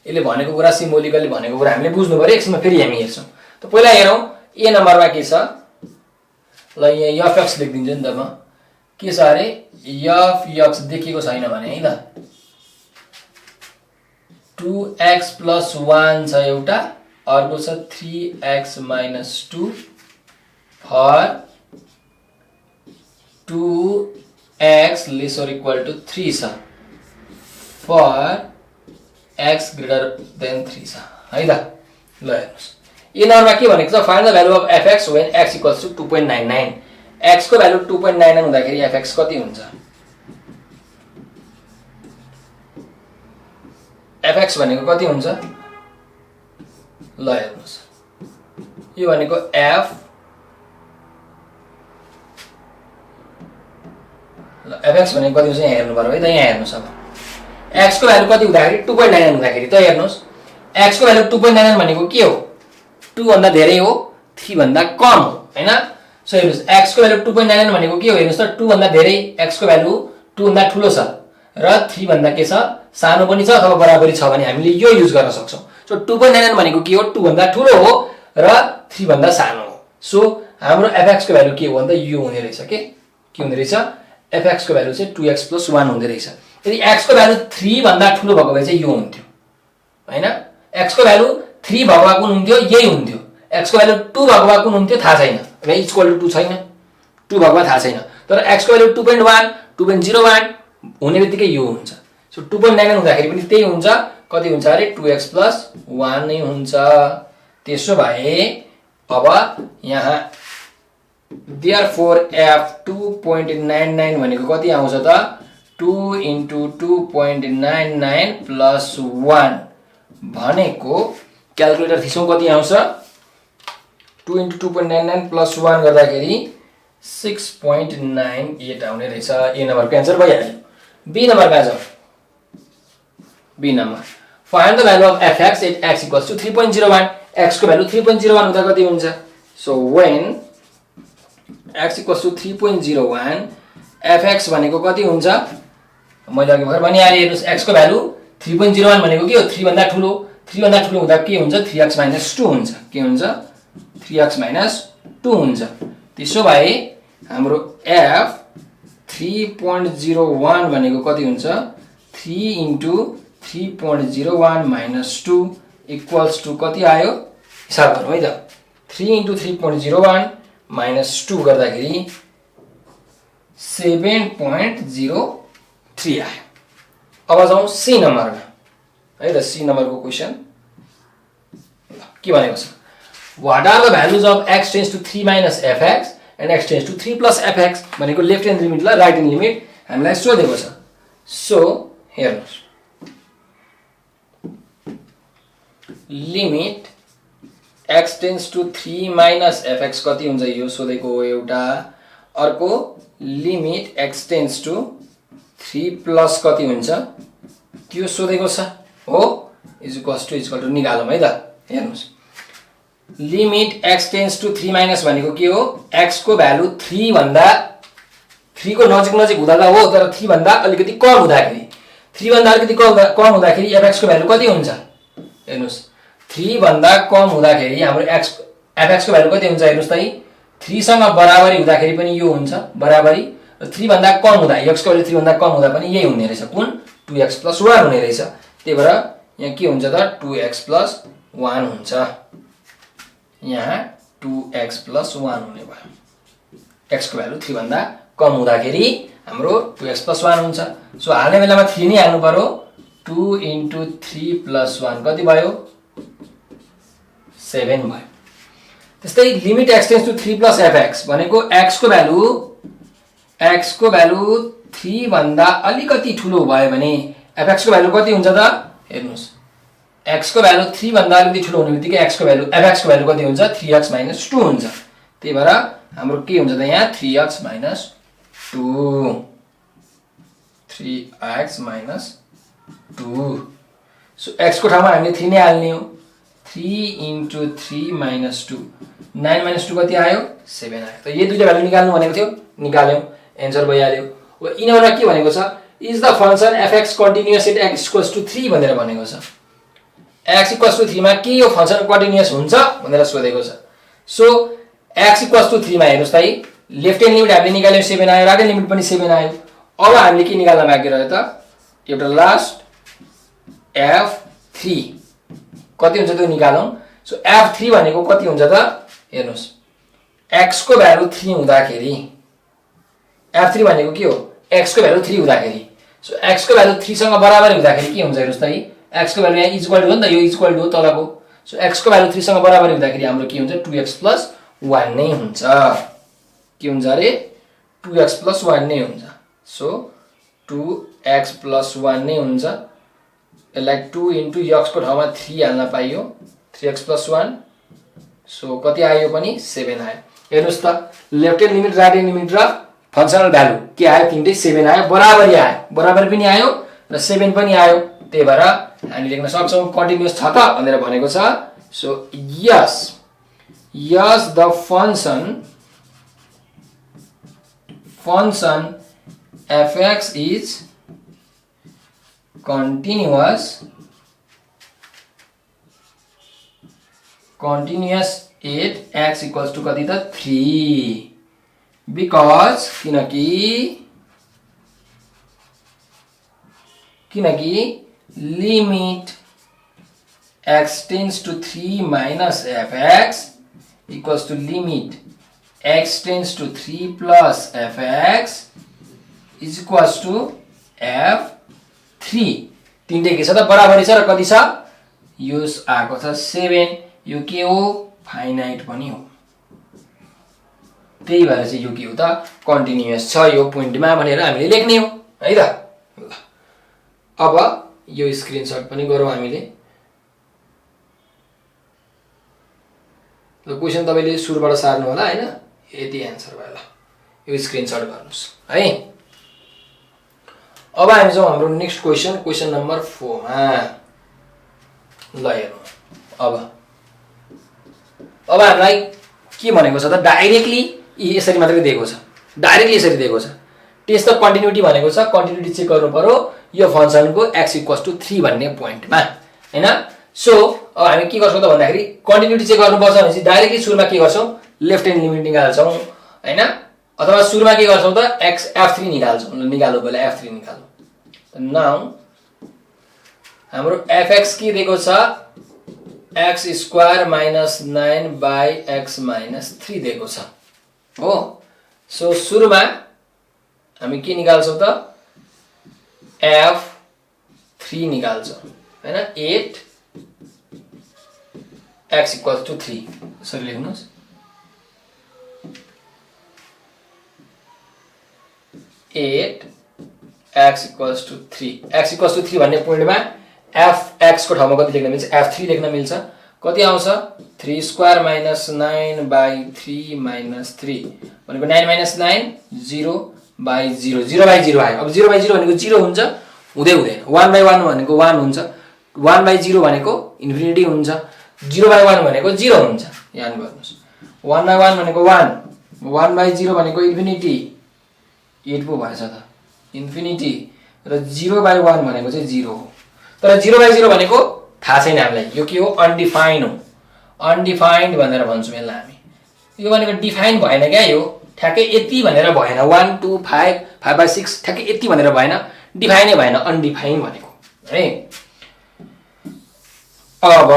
यसले भनेको कुरा सिम्बोलिकली भनेको कुरा हामीले बुझ्नु पर्यो एकछिनमा फेरि हामी हेर्छौं त पहिला हेरौं ए नम्बरमा के छ ल यहाँ fx लेखिदिन्छु नि त म के छ अरे fx देखिएको छैन भने है त 2x + 1 छ एउटा अर्को छ 3x - 2 for 2x less or equal to 3 छ फर x ग्रेटर देन 3 छ है त ल हेर्नुस् यो नम्बरमा के भनेको छ find the value of fx when x = 2.99 x को भ्यालु 2.99 हुँदाखेरि fx कति हुन्छ fx भनेको कति हुन्छ ल हेर्नुस् यो भनेको f ल fx भनेको कति हुन्छ यहाँ हेर्नु पर्यो है त यहाँ हेर्नुस् अब x को भ्यालु कति हुँदाखेरि 2.99 हुँदाखेरि त हेर्नुस् x को भ्यालु 2.99 भनेको के हो 2 भन्दा धेरै हो 3 भन्दा कम हो हैन सो हेर्नुस् x को भ्यालु 2.99 भनेको के हो हेर्नुस् त 2 भन्दा धेरै x को भ्यालु 2 भन्दा ठूलो छ र 3 भन्दा के छ सानो पनि छ अथवा बराबरी छ भने हामीले यो युज गर्न सक्छौं सो 2.99 भनेको के हो 2 भन्दा ठूलो हो र 3 भन्दा सानो हो सो हाम्रो fx को भ्यालु के हो भन्दा यो हुने रहेछ के हुने रहेछ fx को भ्यालु चाहिँ 2x + 1 हुँदै रहेछ यदि x को भ्यालु 3 भन्दा ठूलो भएको भए चाहिँ यो हुन्थ्यो हैन x को भ्यालु 3 भएको भए कुन हुन्थ्यो यही हुन्थ्यो x को भ्यालु 2 भएको भए कुन हुन्थ्यो थाहा छैन र = 2 छैन 2 भएको भए थाहा छैन तर x को भ्यालु 2.1 2.01 हुने बित्तिकै यो हुन्छ सो 2.99 हुँदाखेरि पनि त्यही हुन्छ कति हुन्छ अरे 2x + 1 नै हुन्छ त्यसो भए अब यहाँ therefore f 2.99 भनेको कति आउँछ त 2 * 2.99 + 1 भनेको क्याल्कुलेटर थिचौं कति आउँछ 2 * 2.99 + 1 गर्दाखेरि 6.98 आउने रहेछ ए नम्बरको आन्सर भइहाल्यो बी नम्बर कहाँ छ B number find the value of fx at x = 3.01 x को भ्यालु 3.01 हुँदा कति हुन्छ सो when x = 3.01 fx भनेको कति हुन्छ मैले अघि भर्खर भनिहाले हेर्नुस् x को भ्यालु 3.01 भनेको के हो 3 भन्दा ठूलो हुँदा के हुन्छ 3x - 2 हुन्छ के हुन्छ 3x - 2 हुन्छ त्यसो भए हाम्रो f 3.01 भनेको कति हुन्छ 3 * 3.01 - 2 = कति आयो हिसाब गरौँ है त 3 * 3.01 - 2 गर्दाखेरि 7.03 आयो अब जाउँ सी नम्बरमा है त सी नम्बरको क्वेशन के भनेको छ what are the values of x tends to 3 - fx and x tends to 3 + fx भनेको लेफ्ट ह्यान्ड लिमिट ल राइट ह्यान्ड लिमिट हामीलाई सोधेको छ सो हेर्नुस् limit x tends to 3 - fx कति हुन्छ यो सोधेको हो एउटा अर्को लिमिट x tends to 3 + कति हुन्छ त्यो सोधेको छ हो = निकालौं है त हेर्नुस् लिमिट x tends to 3 - भनेको के हो x को भ्यालु 3 भन्दा 3 को नजिक हुँदा त हो, तर 3 भन्दा अलिकति कम हुँदाखेरि 3 भन्दा अलिकति कम हुँदाखेरि fx को भ्यालु कति हुन्छ हेर्नुस्। 3 भन्दा कम हुँदाखेरि हाम्रो fx को भ्यालु कति हुन्छ हेर्नुस् त। 3 सँग बराबरी हुँदाखेरि पनि यो हुन्छ बराबरी, र 3 भन्दा कम हुँदा x को भ्यालु 3 भन्दा कम हुँदा पनि यही हुने रहेछ, कुन 2x + 1 हुने रहेछ। त्यही भएर यहाँ के हुन्छ त 2x + 1 हुन्छ, यहाँ 2x + 1 हुने भयो। x को भ्यालु 3 भन्दा कम हुँदाखेरि हाम्रो 2x + 1 हुन्छ। सो हाल्ने बेलामा 3 नै हाल्नु पर्यो। 2 × 3 + 1 कति भयो 7 भयो। त्यस्तै लिमिट x → 3 + fx भनेको x को भ्यालु 3 भन्दा अलिकति ठुलो भयो भने fx को भ्यालु कति हुन्छ त हेर्नुस्। x को भ्यालु 3 भन्दा अलिकति ठुलो हुने बित्तिकै fx को भ्यालु कति हुन्छ 3x - 2 हुन्छ। त्यही भएर हाम्रो के हुन्छ त यहाँ 3x - 2 3x - 2। सो x को ठाउँमा हामीले 3 नै हाल्ने हो। 3 × 3 - 2 9 - 2 कति आयो 7 आयो। त यो दुईटा भ्यालु निकाल्नु भनेको थियो, निकाल्यौ, एन्सर भइहाल्यो। अब यिनीहरुमा के भनेको छ is the function fx continuous at x = 3 भनेर भनेको छ। x = 3 मा के यो फंक्शन कन्टिन्युअस हुन्छ भनेर सोधेको छ। सो x = 3 मा हेर्नुस् त, लेफ्ट ह्यान्ड लिमिट हामीले निकाल्यौ 7 आयो, राइट ह्यान्ड लिमिट पनि 7 आयो। अब हामीले के निकाल्न बाँकी रह्यो त एउटा लास्ट f3 कति हुन्छ त्यो निकालौं। सो f3 भनेको कति हुन्छ त हेर्नुस्। x को भ्यालु 3 हुँदाखेरि f3 भनेको के हो x को भ्यालु 3 हुँदाखेरि। सो x को भ्यालु 3 सँग बराबर हुँदाखेरि के हुन्छ हेर्नुस् त, x को भ्यालु यहाँ इक्वल टु हो नि त, यो इक्वल टु हो तलको। सो x को भ्यालु 3 सँग बराबर हुँदाखेरि हाम्रो के हुन्छ 2x + 1 नै हुन्छ। के हुन्छ अरे 2x + 1 नै हुन्छ। सो 2x + 1 नै हुन्छ। यसलाई 2 × x को ठाउँमा 3 हाल्न पाइयो, 3x + 1। सो कति आयो पनि 7 आयो। हेर्नुस् त left hand limit right hand limit र फंक्शनल भ्यालु के आयो तीनटै 7 आयो, बराबरी आयो, बराबर पनि आयो र 7 पनि आयो। त्यही भएर हामी लेख्न सक्छौं कन्टिन्युअस छ त भनेर भनेको छ। सो यस द function fx is continuous at x equals to कति त 3 because किनकि limit x tends to 3 minus fx equals to limit x tends to 3 plus fx is equals to f3। तीनटै के छ त बराबरी छ र कति छ यो आएको छ 7। यो के हो फाइनाइट पनि हो, त्यही भएर चाहिँ यो के हो त कन्टिन्युअस छ यो पोइन्टमा भनेर हामीले लेख्ने हो है त। अब यो स्क्रिनशट पनि गरौँ हामीले। ल क्वेशन तपाईले सुरुबाट सार्नु होला हैन, यति आन्सर भयो। ल यो स्क्रिनशट गर्नुस् है। अब हामी जाउँ हाम्रो नेक्स्ट क्वेशन नम्बर 4 मा। ल हेर्नु अब हामीलाई के भनेको छ त डाइरेक्टली यसरी मात्रै दिएको छ, डाइरेक्टली यसरी दिएको छ। टेस्ट द कन्टिन्युटी भनेको छ, कन्टिन्युटी चेक गर्नु पर्यो यो फंक्शनको x = 3 भन्ने पोइन्टमा हैन। सो अब हामी के गर्छौं त भन्दाखेरि कन्टिन्युटी चेक गर्नुपर्छ भने चाहिँ डाइरेक्टली सुरुमा के गर्छौं लेफ्ट ह्यान्ड लिमिट निकाल्छौं हैन, अथवा सुरुमा के गर्छौं त f3 निकाल्छौं। निकाल्नु पहिला f3 निकाल्नु। नाउ हाम्रो fx के दिएको छ x² - 9/x - 3 दिएको छ हो। सो सुरुमा हामी के निकाल्छौं त f3 निकाल्छौं हैन। 8 x = 3 यसरी लेख्नुस्। 8 x = 3 x = 3 भन्ने पोइन्टमा fx को ठाउँमा कति लेख्न मिल्छ f3 लेख्न मिल्छ। कति आउँछ 3² - 9/3 - 3 भनेको 9 - 9 0/0 0/0 आयो। अब 0/0 भनेको 0 हुन्छ हुँदै हुँदैन, 1/1 भनेको 1 हुन्छ, 1/0 भनेको इन्फिनिटी हुन्छ, 0/1 भनेको 0 हुन्छ। याद गर्नुस् 1/1 भनेको 1, 1/0 भनेको इन्फिनिटी, 8 पो भएछ त इन्फिनिटी र 0/1 भनेको चाहिँ 0 हो तर 0/0 भनेको थाहा छैन हामीलाई यो के हो अनडिफाइन हो अनडिफाइन्ड भनेर भन्छौँ यसलाई हामी यो भनेको डिफाइन भएन क्या यो ठ्याक्कै यति भनेर भएन 1 2 5 5/6 ठ्याक्कै यति भनेर भएन डिफाइनै भएन अनडिफाइन भनेको है अब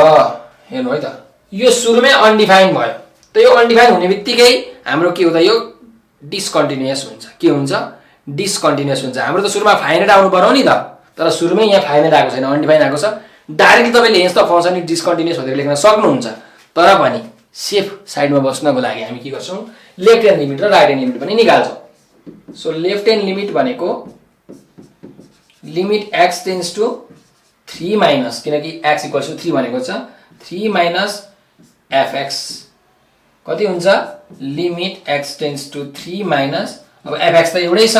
हेर्नु है त यो सुरुमै अनडिफाइन भयो त यो अनडिफाइन हुने बित्तिकै हाम्रो के हो त यो डिसकन्टिन्युअस हुन्छ के हुन्छ डिसकन्टिन्युअस हुन्छ हाम्रो त सुरुमा फाइनाइट आउनु पर्यो नि त तर सुरुमै यहाँ फाइनाइट आएको छैन अनडिफाइन आएको छ डाइरेक्टली तपाईँले यस्तो फंक्सन डिसकन्टिन्युअस भनेर लेख्न सक्नुहुन्छ तर पनि सेफ साइडमा बस्नको लागि हामी के गर्छौं लेफ्ट ह्यान्ड लिमिट र राइट ह्यान्ड लिमिट पनि निकाल्छौं सो लेफ्ट ह्यान्ड लिमिट भनेको limit x tends to 3 minus किनकि x इक्वल्स टु 3 भनेको छ 3 माइनस fx कति हुन्छ limit x tends to 3 minus अब fx त एउटै छ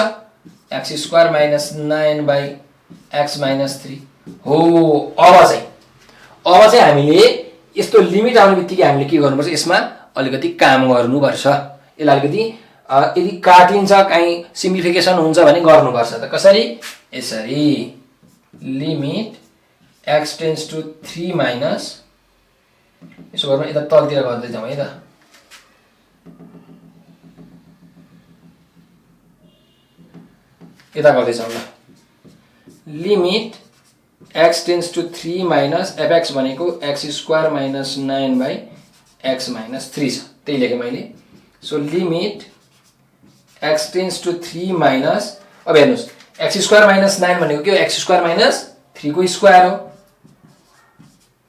x square minus 9 by x minus 3 हो अब चाहिँ हामीले यस्तो लिमिट आउने बित्तिकै हामीले के गर्नुपर्छ यसमा अलिकति काम गर्नुपर्छ यसलाई अलिकति यदि काटिन्छ कहीं सिम्प्लिफिकेसन हुन्छ भने गर्नुपर्छ त कसरी यसरी limit x tends to 3 minus यसो गर्नु यता तलतिर गर्दै जाउँ है त यता गर्दै जाउँ ल limit x tends to 3 minus fx भनेको x square minus 9 by x minus 3 छ त्यही लेखेँ मैले so limit x tends to 3 minus अब हेर्नुस् x स्क्वायर माइनस 9 भनेको के हो x स्क्वायर माइनस 3 को स्क्वायर हो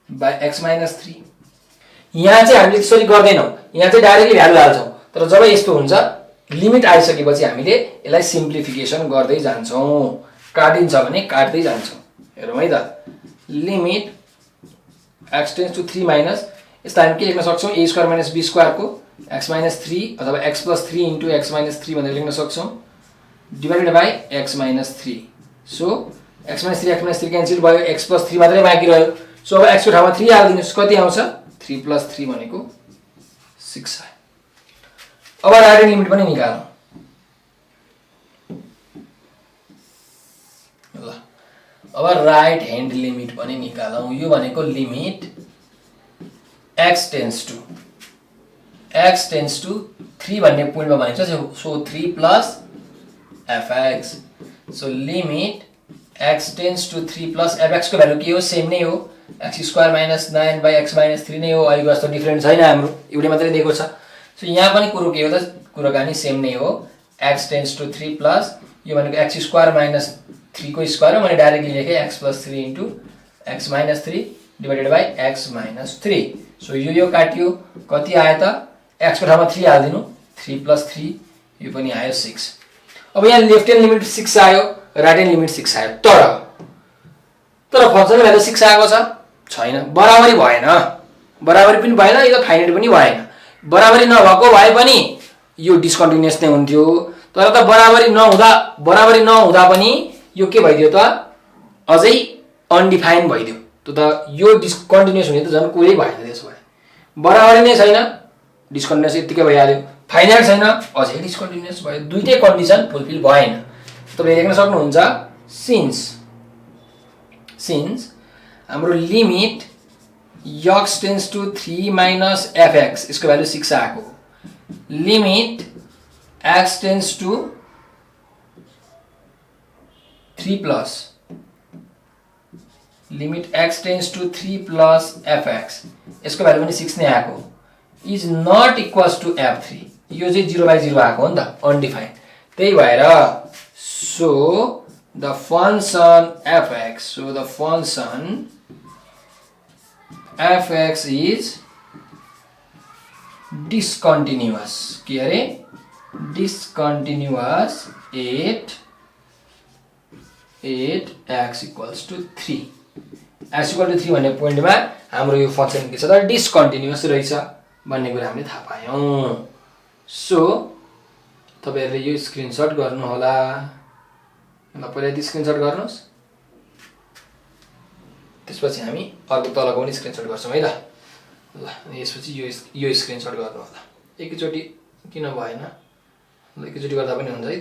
बाइ x माइनस 3 यहाँ चाहिँ हामीले त्यसरी गर्दैनौं यहाँ चाहिँ डाइरेक्टली भ्यालु हाल्छौं तर जब यस्तो हुन्छ लिमिट आइसकेपछि हामीले यसलाई सिम्प्लिफिकेसन गर्दै जान्छौं काटिन्छ भने काट्दै जान्छौं हेरौँ है त limit x tends to 3 minus यसलाई हामी के लेख्न सक्छौं a square minus b square को x माइनस 3 अथवा x plus 3 into x minus 3 भनेर लेख्न सक्छौं divided by x minus 3 so x minus 3 cancel भयो x प्लस 3 मात्रै बाँकी रह्यो सो अब x को ठाउँमा 3 हाल्दिनुस् कति आउँछ 3 प्लस 3 भनेको 6 आयो अब राइट ह्यान्ड लिमिट पनि निकालौं ल अब राइट ह्यान्ड लिमिट पनि निकालौं यो भनेको लिमिट x टेन्ड्स टु 3 भन्ने पोइन्टमा भनिन्छ so 3 plus fx so limit x tends to 3 plus fx को भ्यालु के हो सेम नै हो x square minus 9 by x minus 3 नै हो अहिले जस्तो डिफरेन्ट छैन हाम्रो एउटै मात्रै दिएको छ सो यहाँ पनि कुरो के हो त कुराकानी सेम नै हो x टेन्ड्स टु 3 प्लस यो भनेको x स्क्वायर माइनस 3 को स्क्वायर हो मैले डाइरेक्टली लेखे x plus 3 into x minus 3 divided by x minus 3 so यो काटियो कति आयो त x को ठाउँमा 3 हाल्दिनु 3 प्लस 3 यो पनि आयो 6 अब यहाँ लेफ्ट ह्यान्ड लिमिट 6 आयो राइट ह्यान्ड लिमिट 6 आयो तर फंक्सन भ्यालु 6 आएको छैन बराबरी भएन बराबरी पनि भएन यो त फाइनाइट पनि भएन बराबरी नभएको भए पनि यो डिस्कन्टिन्युअस नै हुन्थ्यो तर त बराबरी नहुँदा पनि यो के भइदियो त अझै अनडिफाइन भइदियो त यो डिस्कन्टिन्युअस हुने त झन् कुरै भएन त्यसो भए बराबरी नै छैन डिस्कन्टिन्युअस यतिकै भइहाल्यो फाइनाइट छैन अझै डिस्कन्टिन्युअस भयो दुईटै कन्डिसन फुलफिल भएन तपाईले लेख्न सक्नुहुन्छ सिन्स हाम्रो limit x tends to 3 minus fx यसको भ्यालु 6 आएको limit x tends to 3 plus limit x tends to 3 plus fx यसको भ्यालु पनि 6 नै आएको is not equals to f3 यो चाहिँ 0/0 आएको हो नि त अनडिफाइन्ड त्यही भएर so the function fx is discontinuous के अरे discontinuous at x equals to 3 x equal to 3 भन्ने पोइन्टमा हाम्रो यो फंक्सन के छ त डिस्कन्टिन्युअस रहेछ भन्ने कुरा हामीले थाहा पायौं सो तपाईहरुले यो स्क्रिनशट गर्नु होला ल पहिला यदि स्क्रिनशट गर्नुस् त्यसपछि हामी अर्को तलको पनि स्क्रिनशट गर्छौं है त ल यसपछि यो स्क्रिनशट गर्नु होला एकैचोटी किन भएन ल एकैचोटी गर्दा पनि हुन्छ है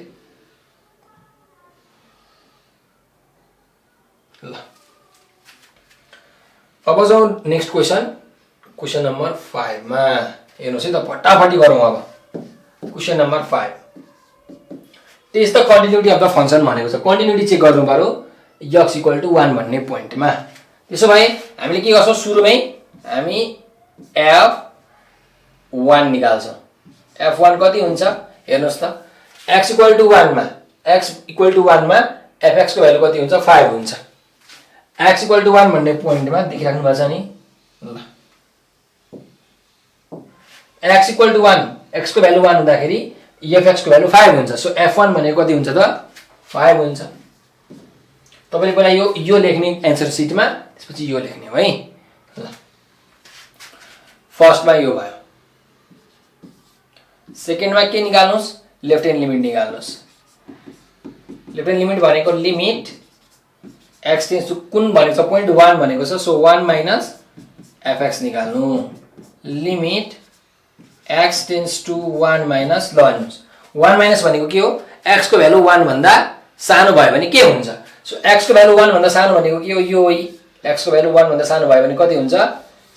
ल अब जाउँ नेक्स्ट क्वेसन नम्बर 5 मा। हेर्नुहोस् है त, फटाफटी गरौँ अब। Question number 5, test the continuity of the function भनेको छ। कन्टिन्युटी चेक गर्नु पर्यो x = 1 भन्ने पोइन्टमा। त्यसो भए हामीले के गर्छौँ, सुरुमै हामी f1 निकाल्छौँ। f1 कति हुन्छ हेर्नुहोस् त, x = 1 मा fx को भ्यालु कति हुन्छ, 5 हुन्छ। x = 1 भन्ने पोइन्टमा देखिराख्नु भएको छ नि। ल x = 1, x को भ्यालु 1 हुँदाखेरि fx को भ्यालु 5 हुन्छ। सो f1 भनेको कति हुन्छ त, 5 हुन्छ। तपाईले पहिला यो लेख्ने एन्सर सिटमा, त्यसपछि यो लेख्ने हो है। ल फर्स्टमा यो भयो, सेकेन्डमा के निकाल्नुस्, लेफ्ट ह्यान्ड लिमिट निकाल्नुस्। लेफ्ट ह्यान्ड लिमिट भनेको लिमिट x टेन्स टु कुन भनेको छ, पोइन्ट 1 भनेको छ। सो 1 माइनस fx निकाल्नु। Limit x tends to 1 minus, ल हेर्नुस् 1 माइनस भनेको के हो, x को भ्यालु 1 भन्दा सानो भयो भने के हुन्छ। सो x को भ्यालु 1 भन्दा सानो भनेको के हो, यो x को भ्यालु 1 भन्दा सानो भयो भने कति हुन्छ,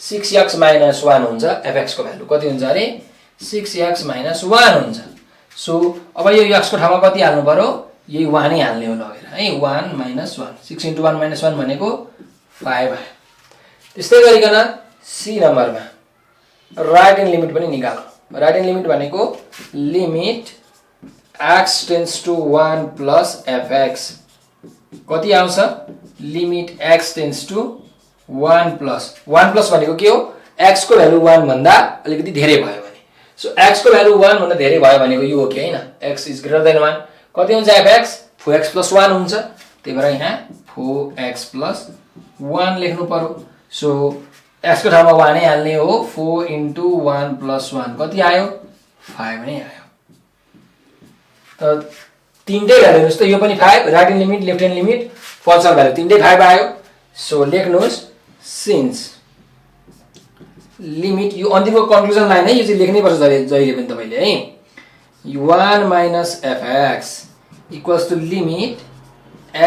6x - 1 हुन्छ। fx को भ्यालु कति हुन्छ अरे, 6x - 1 हुन्छ। सो अब यो x को ठाउँमा कति हाल्नु पर्यो, यही 1 नै हाल्ने हो लगेर है। 1 - 1, 6 × 1 - 1 भनेको 5 आयो। त्यस्तै गरिकन सी नम्बरमा राइट ह्यान्ड लिमिट पनि निकालौँ। राइट ह्यान्ड लिमिट भनेको limit x tends to 1 plus fx कति आउँछ, limit x tends to 1 plus 1 plus भनेको के हो, x को भ्यालु 1 भन्दा अलिकति धेरै भयो भने। सो x को भ्यालु 1 भन्दा धेरै भयो भनेको यो हो कि हैन, x > 1 कति हुन्छ, fx 4x + 1 हुन्छ। त्यही भएर यहाँ 4x + 1 लेख्नु पर्यो। सो x को ठाउँमा 1 नै हाल्ने हो। 4 × 1 + 1 कति आयो, 5 नै आयो। त तीनटै भ्यालु हेर्नुस् त, यो पनि 5, right hand limit, left hand limit, function value तीनटै 5 आयो। सो लेख्नुस् सिन्स लिमिट, यो अन्तिमको कन्क्लुजन लाइन है, यो चाहिँ लेख्नै पर्छ जहिले पनि तपाईले है। 1 minus fx equals to limit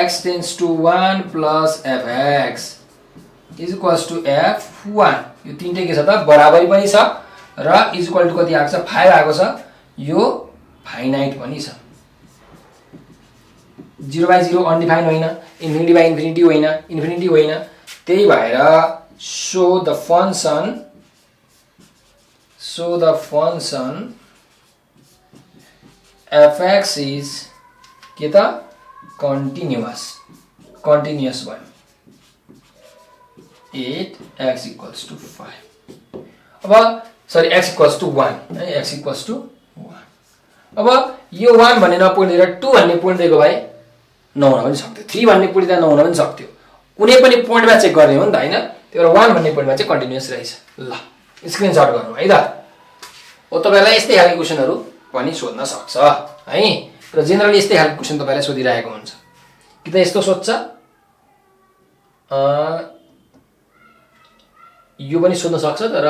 x tends to 1 plus fx is equals to f1। यो तीनटै के छ त, बराबरी पनि छ र इज इक्वल टु कति आएको छ, 5 आएको छ। यो फाइनाइट पनि छ, 0/0 अनडिफाइन्ड होइन, इन्फिनिटी होइन, इन्फिनिटी होइन। त्यही भएर so the function fx is के त, कन्टिन्युअस भयो। 8 x = 5। अब सरी x = 1 है, x = 1। अब यो 1 भन्ने नपुग्ने र 2 भन्ने पोइन्ट दिएको भए नहुन पनि सक्थ्यो, 3 भन्ने पोइन्ट दिँदा नहुन पनि सक्थ्यो। कुनै पनि पोइन्टमा चेक गर्ने हो नि त हैन। त्यही भएर 1 भन्ने पोइन्टमा चाहिँ कन्टिन्युअस रहेछ। ल स्क्रिनशट गर्नु है त। हो तपाईहरुलाई यस्तै खालको क्वेशनहरु पनि सोध्न सक्छ है, र जेनरली यस्तै खालको क्वेशन तपाईलाई सोधिरहेको हुन्छ। कि त यस्तो सोध्छ, यो पनि सोध्न सक्छ, तर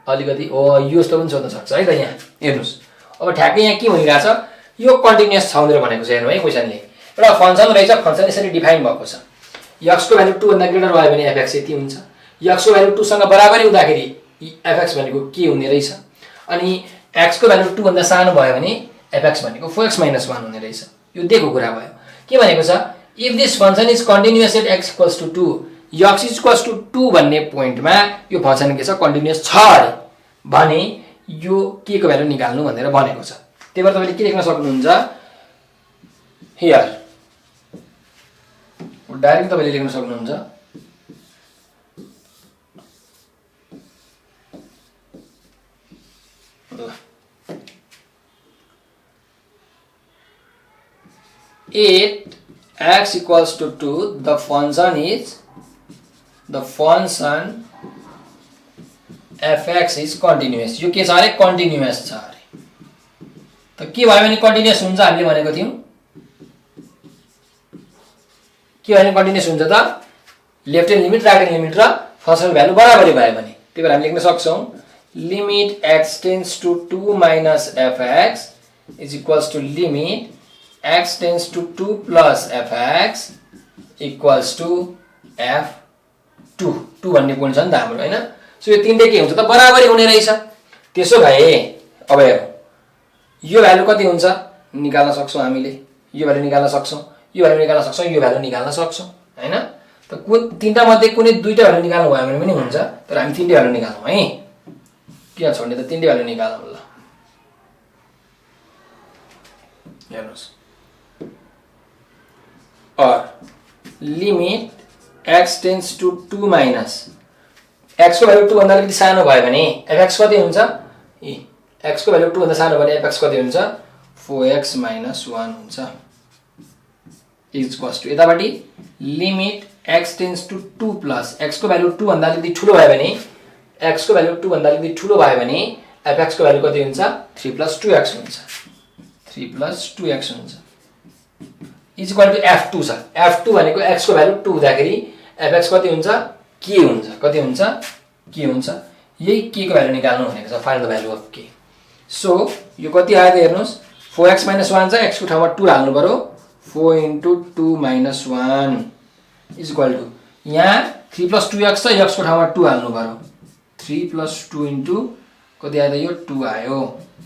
अलिकति यो यस्तो पनि सोध्न सक्छ है त। यहाँ हेर्नुस्, अब ठ्याक्कै यहाँ के भनिरहेछ, यो कन्टिन्युअस छ भनेर भनेको छ। हेर्नु है क्वेशनले, एउटा फंक्सन रहेछ, फंक्सन यसरी डिफाइन भएको छ। x को भ्यालु 2 भन्दा ग्रेटर भयो भने fx यति हुन्छ। x को भ्यालु 2 सँग बराबरी हुँदाखेरि fx भनेको के हुने रहेछ, अनि x को भ्यालु 2 भन्दा सानो भयो भने fx भनेको 4x - 1 हुने रहेछ। यो दिएको कुरा भयो। के भनेको छ, if this function is continuous at x = 2, x = 2 भन्ने पोइन्टमा यो फंक्सन के छ, कन्टिन्युअस छ अरे भने यो के को भ्यालु निकाल्नु भनेर भनेको छ। त्यही भएर तपाईले के लेख्न सक्नुहुन्छ, हियर डाइरेक्ट तपाईले लेख्न सक्नुहुन्छ, If x = 2, the function fx is continuous। यो के छ अरे, कन्टिन्युअस छ अरे। त के भयो भने कन्टिन्युअस हुन्छ, हामीले भनेको थियौं। के भने कन्टिन्युअस हुन्छ त, left hand limit, right hand limit र फंक्सन भ्यालु बराबरी भयो भने। त्यही भएर हामी लेख्न सक्छौं limit x tends to 2 minus fx is equals to limit x tends to 2 plus fx equals to F2 2 भन्ने पोइन्ट छ नि त हाम्रो हैन सो यो तीनटै के हुन्छ त बराबरी हुने रहेछ त्यसो भए अब हेरौँ यो भ्यालु कति हुन्छ निकाल्न सक्छौं हामीले यो भ्यालु निकाल्न सक्छौं यो भ्यालु निकाल्न सक्छौं यो भ्यालु निकाल्न सक्छौं हैन त कुन तीनटा मध्ये कुनै दुईटा भ्यालु निकाल्नु भयो भने पनि हुन्छ तर हामी तीनटै भ्यालु निकाल्छौं है के छोड्ने त तीनटै भ्यालु निकालौं ल हेर्नुस् or limit x tends to 2 minus x को भ्यालु 2 भन्दा अलिकति सानो भयो भने fx कति हुन्छ x को भ्यालु 2 भन्दा सानो भने fx कति हुन्छ 4x - 1 हुन्छ इक्वल्स टु यतापटि limit x tends to 2 plus x को भ्यालु 2 भन्दा अलिकति ठूलो भयो भने x को भ्यालु 2 भन्दा अलिकति ठूलो भयो भने fx को भ्यालु कति हुन्छ 3 + 2x हुन्छ 3 + 2x हुन्छ इज इक्वल टु f2 छ f2 भनेको x को भ्यालु 2 हुँदाखेरि fx कति हुन्छ k हुन्छ कति हुन्छ k हुन्छ यही k को भ्यालु निकाल्नु भनेको छ find the value of k so यो कति आयो त हेर्नुस् 4x - 1 छ x को ठाउँमा 2 हाल्नु पर्यो 4 * 2 - 1 इज इक्वल टु यहाँ 3 + 2x छ x को ठाउँमा 2 हाल्नु पर्यो 3 + 2 * कति आयो त यो 2 आयो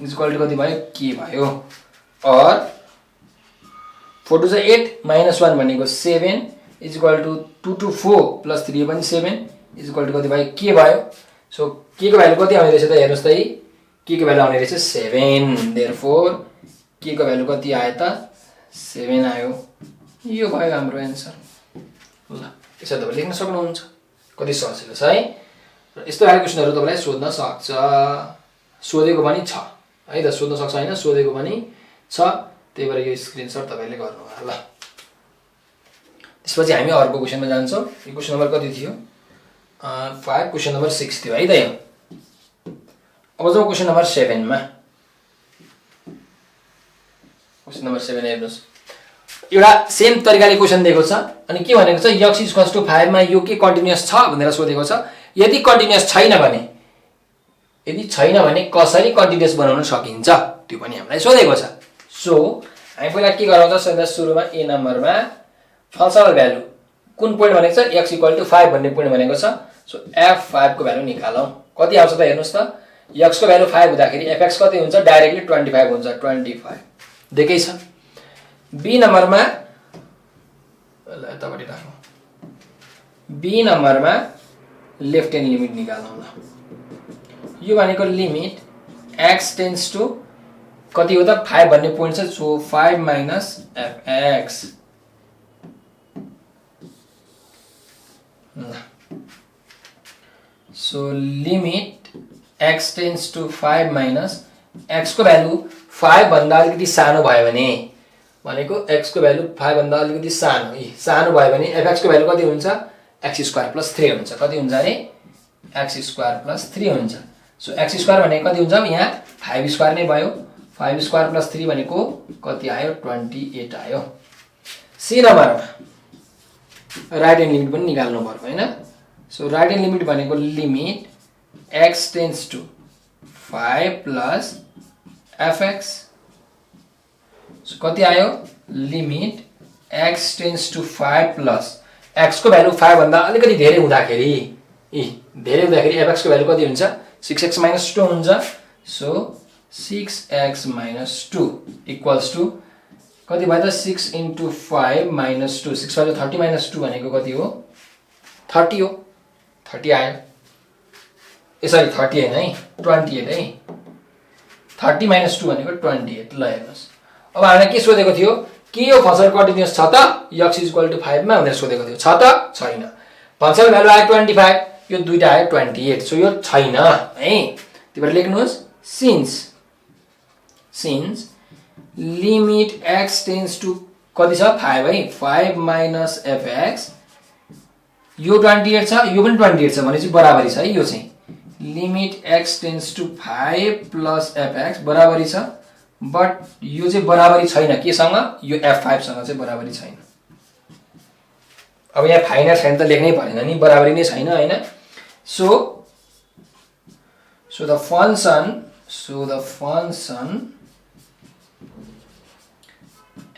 इज इक्वल टु कति भयो k भयो और 4 2 8 - 1 भनेको 7 इज इक्वल टु 2 2 4 + 3 पनि 7 इज इक्वल टु कति भयो के भयो सो के को भ्यालु कति आउने रहेछ त हेर्नुस् त के को भ्यालु आउने रहेछ 7 देयरफोर के को भ्यालु कति आयो त 7 आयो यो भयो हाम्रो आन्सर ल यसो तपाईले लेख्न सक्नुहुन्छ कति सजिलो छ है र यस्तो खालको क्वेशनहरु तपाईलाई सोध्न सक्छ सोधेको पनि छ है त सोध्न सक्छ हैन सोधेको पनि छ त्यही भएर यो स्क्रिनशट तपाईले गर्नु होला ल त्यसपछि हामी अर्को क्वेशनमा जान्छौं यो क्वेशन नम्बर कति थियो 5 क्वेशन नम्बर 6 थियो है त यो अब जाउँ क्वेशन नम्बर 7 मा क्वेशन नम्बर 7 हेर्नुस् एउटा सेम तरिकाले क्वेशन दिएको छ अनि के भनेको छ x = 5 मा यो के कन्टिन्युअस छ भनेर सोधेको छ यदि कन्टिन्युअस छैन भने कसरी कन्टिन्युअस बनाउन सकिन्छ त्यो पनि हामीलाई सोधेको छ सो हामी पहिला के गराउँछ सबैभन्दा सुरुमा ए नम्बरमा फंक्शनल भ्यालु कुन पोइन्ट भनेको छ x = 5 भन्ने पोइन्ट भनेको छ सो f5 को भ्यालु निकालौं कति आउँछ त हेर्नुस् त x को भ्यालु 5 हुँदाखेरि fx कति हुन्छ डाइरेक्टली 25 हुन्छ 25 देकै छ बी नम्बरमा ल यतापटि राखौं बी नम्बरमा लेफ्ट ह्यान्ड लिमिट निकाल्नु ल यो भनेको लिमिट x टेन्ड्स टु कति हो त 5 भन्ने पोइन्ट छ so 5 - fx so limit x tends to 5 - x को भ्यालु 5 भन्दा अलिकति सानो भयो भने भनेको x को भ्यालु 5 भन्दा अलिकति सानो भयो भने fx को भ्यालु कति हुन्छ x² + 3 हुन्छ कति हुन्छ अरे x² + 3 हुन्छ सो x² भनेको कति हुन्छ यहाँ 5² नै भयो 5² + 3 भनेको कति आयो 28 आयो सी नम्बरमा राइट ह्यान्ड लिमिट पनि निकाल्नु पर्यो हैन सो राइट ह्यान्ड लिमिट भनेको limit x tends to 5 + fx so कति आयो limit x tends to 5 + x को भ्यालु 5 भन्दा अलिकति धेरै हुँदाखेरि fx को भ्यालु कति हुन्छ 6x - 2 हुन्छ सो 6x - 2 इक्वल्स टु कति भयो त 6 * 5 - 2 6 * 30 - 2 भनेको कति हो 30 हो 30 आयो ए सरी 30 हैन है 28 है 30 - 2 भनेको 28 ल हेर्नुस् अब हामीले के सोधेको थियो के यो फंक्सन कन्टिन्युअस छ त x = 5 मा भनेर सोधेको थियो छ त छैन फंक्सन भ्यालु आयो 25 यो दुईटा आयो 28 सो यो छैन है त्यही भएर लेख्नुस् since limit x tends to कति छ 5 है 5 - fx यो 28 छ यो पनि 28 छ भनेपछि बराबरी छ है यो चाहिँ limit x tends to 5 + fx बराबरी छ बट यो चाहिँ बराबरी छैन केसँग यो f5 सँग चाहिँ बराबरी छैन अब यहाँ फाइनल छैन त लेख्नै परेन नि बराबरी नै छैन हैन so the function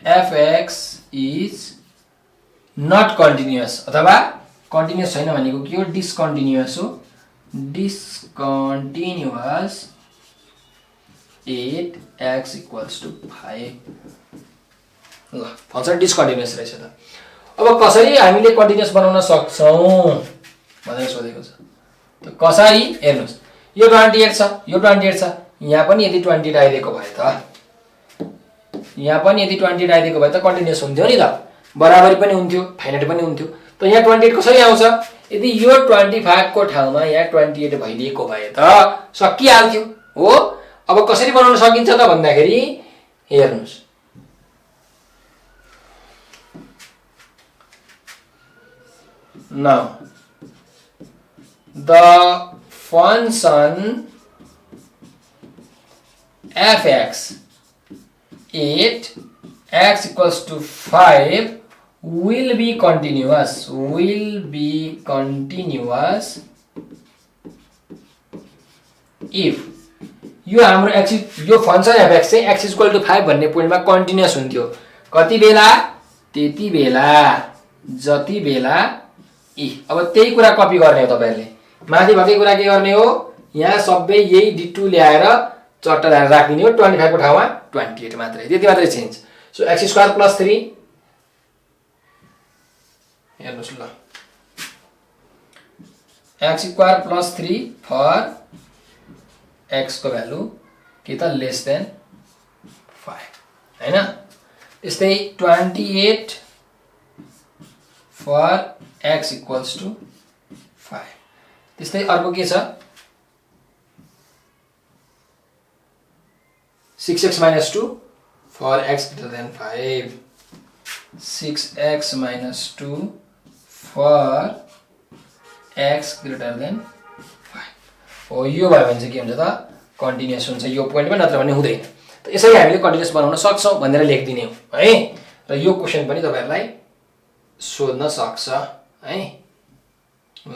fx is not continuous अथवा कन्टिन्युअस छैन भनेको के हो डिसकन्टिन्युअस हो डिसकन्टिन्युअस एट एक्स इक्वल्स टु 5 ल फंक्सन डिसकन्टिन्युअस रहेछ त अब कसरी हामीले कन्टिन्युअस बनाउन सक्छौं भनेर सोधेको छ त्यो कसरी हेर्नुस् यो 28 छ यो 28 छ यहाँ पनि यदि 28 आइदिएको भए त यहाँ पनि यदि 28 आइदिएको भए त कन्टिन्युअस हुन्थ्यो नि त बराबरी पनि हुन्थ्यो फाइनाइट पनि हुन्थ्यो त यहाँ 28 कसरी आउँछ यदि यो 25 को ठाउँमा यहाँ 28 भइदिएको भए त सकिहाल्थ्यो हो अब कसरी बनाउन सकिन्छ त भन्दाखेरि हेर्नुस् now the function fx 8 x equals to 5 will be continuous if यो हाम्रो x यो फंक्सन fx चाहिँ x equal to 5 भन्ने पोइन्टमा कन्टिन्युअस हुन्थ्यो कति बेला त्यति बेला जति बेला अब त्यही कुरा कपी गर्ने हो तपाईहरुले माथि भएकै कुरा के गर्ने हो यहाँ सबै यही d2 ल्याएर चट्टा ल्याएर राख्दिने हो 25 को ठाउँमा 28 मात्रै त्यति मात्रै change so x square plus 3 हेर्नुस् ल x square plus 3 for x को भ्यालु के त लेस देन 5 हैन त्यस्तै 28 फर x equals to 5 त्यस्तै अर्को के छ 6x minus 2 for x greater than 5 6x minus 2 for x greater than 5 हो यो भयो भने चाहिँ के हुन्छ त कन्टिन्युअस हुन्छ यो पोइन्टमा नत्र भने हुँदैन त यसरी हामीले कन्टिन्युअस बनाउन सक्छौं भनेर लेख्दिने हो है र यो क्वेशन पनि तपाईहरुलाई सोध्न सक्छ है ल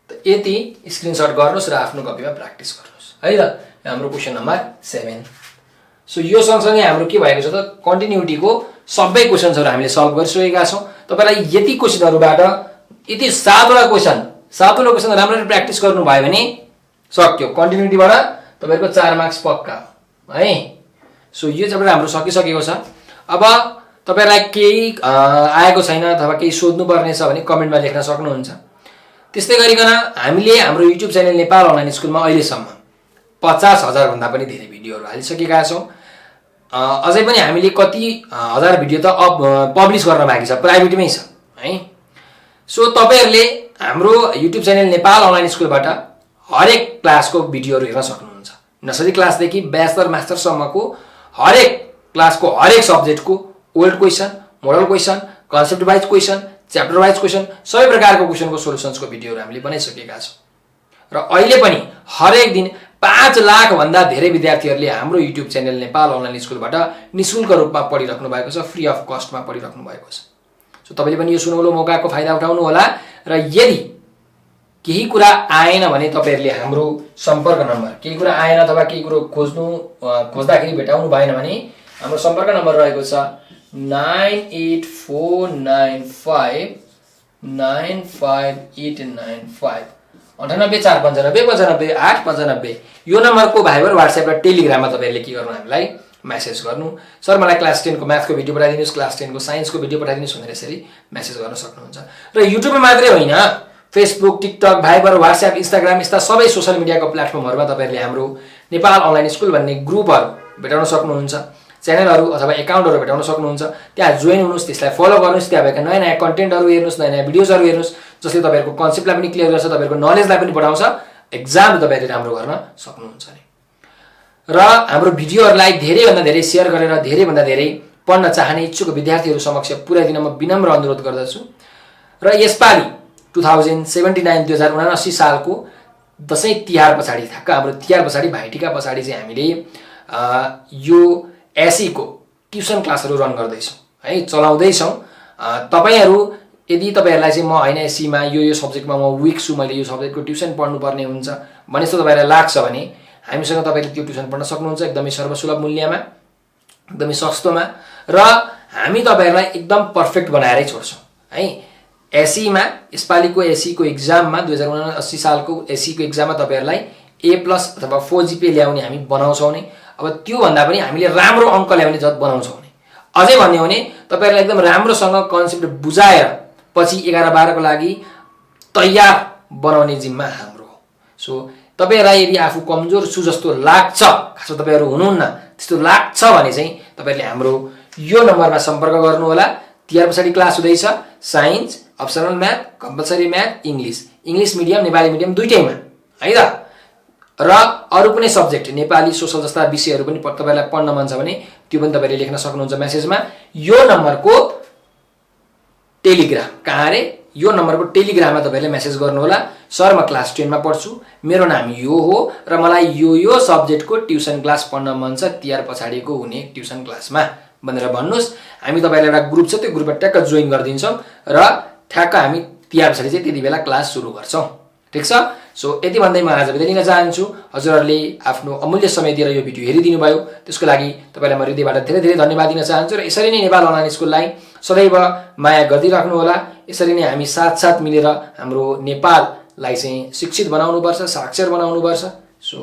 त यति स्क्रिनशट गर्नुस् र आफ्नो कपीमा प्र्याक्टिस गर्नुस् है त हाम्रो क्वेशन नम्बर 7 सो यो सँगसँगै हाम्रो के भएको छ त कन्टिन्युटीको सबै क्वेशन्सहरु हामीले सल्भ गरिसकेका छौं तपाईलाई यति क्वेशनहरुबाट यति सातवटा क्वेशन राम्ररी प्र्याक्टिस गर्नु भयो भने सक्यो कन्टिन्युटीबाट तपाईहरुको 4 मार्क्स पक्का है सो यो च्याप्टर हाम्रो सकिसकेको छ अब तपाईहरुलाई केही आएको छैन अथवा केही सोध्नु पर्ने छ भने कमेन्टमा लेख्न सक्नुहुन्छ त्यस्तै गरिकन हामीले हाम्रो युट्युब च्यानल नेपाल अनलाइन स्कुलमा अहिलेसम्म 50,000 भन्दा पनि धेरै भिडियोहरु हालिसकेका छौं अझै पनि हामीले कति हजार भिडियो त पब्लिश गर्न बाँकी छ प्राइभेटमै छ है सो तपाईहरुले हाम्रो युट्युब च्यानल नेपाल अनलाइन स्कुलबाट हरेक क्लासको भिडियोहरु हेर्न सक्नुहुन्छ नर्सरी क्लासदेखि ब्याचलर मास्टर सम्मको हरेक क्लासको हरेक सब्जेक्टको old question model question concept wise question chapter wise question सबै प्रकारको क्वेशनको सोलुसन्सको भिडियोहरु हामीले बनाइसकेका छौं र अहिले पनि हरेक दिन 5 लाख भन्दा धेरै विद्यार्थीहरुले हाम्रो युट्युब च्यानल नेपाल अनलाइन स्कुलबाट निशुल्क रूपमा पढिराख्नु भएको छ फ्री अफ कस्टमा पढिराख्नु भएको छ सो तपाईले पनि यो सुनौलो मौकाको फाइदा उठाउनु होला र यदि केही कुरा आएन भने तपाईहरुले हाम्रो सम्पर्क नम्बर केही कुरा आएन अथवा केही कुरा खोज्दाखेरि भेटाउनु भएन भने हाम्रो सम्पर्क नम्बर रहेको छ 9849595895 9845955895 यो नम्बरको भाइबर व्हाट्सएप र टेलिग्राममा तपाईहरुले के गर्नु हामीलाई मेसेज गर्नु सर मलाई क्लास 10 को म्याथको भिडियो पठाइदिनुस् क्लास 10 को साइन्सको भिडियो पठाइदिनुस् भनेर यसरी मेसेज गर्न सक्नुहुन्छ र युट्युबमा मात्रै होइन Facebook TikTok Viber WhatsApp Instagram यस्ता सबै सोशल मिडियाको प्लेटफर्महरुमा तपाईहरुले हाम्रो नेपाल अनलाइन स्कुल भन्ने ग्रुपहरु भेटाउन सक्नुहुन्छ च्यानलहरु अथवा एकाउन्टहरु भेटाउन सक्नुहुन्छ त्यहाँ जोइन हुनुस् त्यसलाई फलो गर्नुस् त्यहाँ भएका नयाँ नयाँ कन्टेन्टहरु हेर्नुस् नयाँ नयाँ भिडियोजहरु हेर्नुस् जसले तपाईहरुको कन्सेप्टलाई पनि क्लियर गर्छ तपाईहरुको नलेजलाई पनि बढाउँछ एक्जाम तपाईहरुले राम्रो गर्न सक्नुहुन्छ नि र हाम्रो भिडियोहरुलाई धेरै भन्दा धेरै शेयर गरेर धेरै भन्दा धेरै पढ्न चाहने इच्छुक विद्यार्थीहरु समक्ष पुर्याइदिन म विनम्र अनुरोध गर्दछु र यसपाली 2079 सालको दशैं तिहार पछाडी ठ्याक्क हाम्रो तिहार पछाडी भाइटिका पछाडी चाहिँ हामीले यो एसई को ट्युसन क्लासहरु रन गर्दै छौं है चलाउँदै छौं तपाईहरु यदि तपाईहरुलाई चाहिँ म हैन एसई मा यो सब्जेक्टमा म वीक छु मैले यो सब्जेक्टको ट्युसन पढ्नु पर्ने हुन्छ भने जस्तो तपाईहरुलाई लाग्छ भने हामीसँग तपाईले त्यो ट्युसन पढ्न सक्नुहुन्छ एकदमै सर्वसुलभ मूल्यमा एकदमै सस्तोमा र हामी तपाईहरुलाई एकदम पर्फेक्ट बनाएरै छोड्छौं है। एसईमा यसपालिको एसईको एक्जाममा 2079 सालको एसईको एक्जाममा तपाईहरुलाई A+ अथवा 4 GPA ल्याउने हामी बनाउँछौं नै। अब त्यो भन्दा पनि हामीले राम्रो अंक ल्याउने जत बनाउँछौं नै। अझै भन्ने हो भने तपाईहरुलाई एकदम राम्रोसँग कन्सेप्ट बुझाएर पछि 11 12 को लागि तयार बनाउने जिम्मा हाम्रो हो। सो तपाईहरुलाई यदि आफू कमजोर छु जस्तो लाग्छ, खासमा तपाईहरु हुनुहुन्न त्यस्तो लाग्छ भने चाहिँ तपाईहरुले हाम्रो यो नम्बरमा सम्पर्क गर्नु होला। तिहार पछाडी क्लास हुँदैछ science, optional math, compulsory math, English medium, Nepali medium दुईटैमा है त। र अरु कुनै सब्जेक्ट नेपाली, सोशल जस्ता विषयहरु पनि तपाईहरुलाई पढ्न मन छ भने त्यो पनि तपाईहरुले लेख्न सक्नुहुन्छ मेसेजमा। यो नम्बरको टेलिग्राम कहाँ रे, यो नम्बरको टेलिग्राममा तपाईहरुले मेसेज गर्नु होला। सर म क्लास 10 मा पढ्छु, मेरो नाम यो हो र मलाई यो सब्जेक्टको ट्युसन क्लास पढ्न मन छ तिहार पछाडीको हुने ट्युसन क्लासमा भनेर भन्नुस्। हामी तपाईहरुलाई एउटा ग्रुप छ, त्यो ग्रुपमा ट्याक्क जोइन गर्दिन्छौं र ठ्याक्क हामी तिहार पछाडी चाहिँ त्यतिबेला क्लास सुरु गर्छौं। ठीक छ। सो यति भन्दै म आज बिदा लिन चाहन्छु। हजुरहरुले आफ्नो अमूल्य समय दिएर यो भिडियो हेरिदिनु भयो, त्यसको लागि तपाईलाई म हृदयबाट धेरै धेरै धन्यवाद दिन चाहन्छु। र यसरी नै नेपाल अनलाइन स्कुललाई सदैव माया गर्दिराख्नु होला। यसरी नै हामी साथ मिलेर हाम्रो नेपाललाई चाहिँ शिक्षित बनाउनु पर्छ, साक्षर बनाउनु पर्छ। सो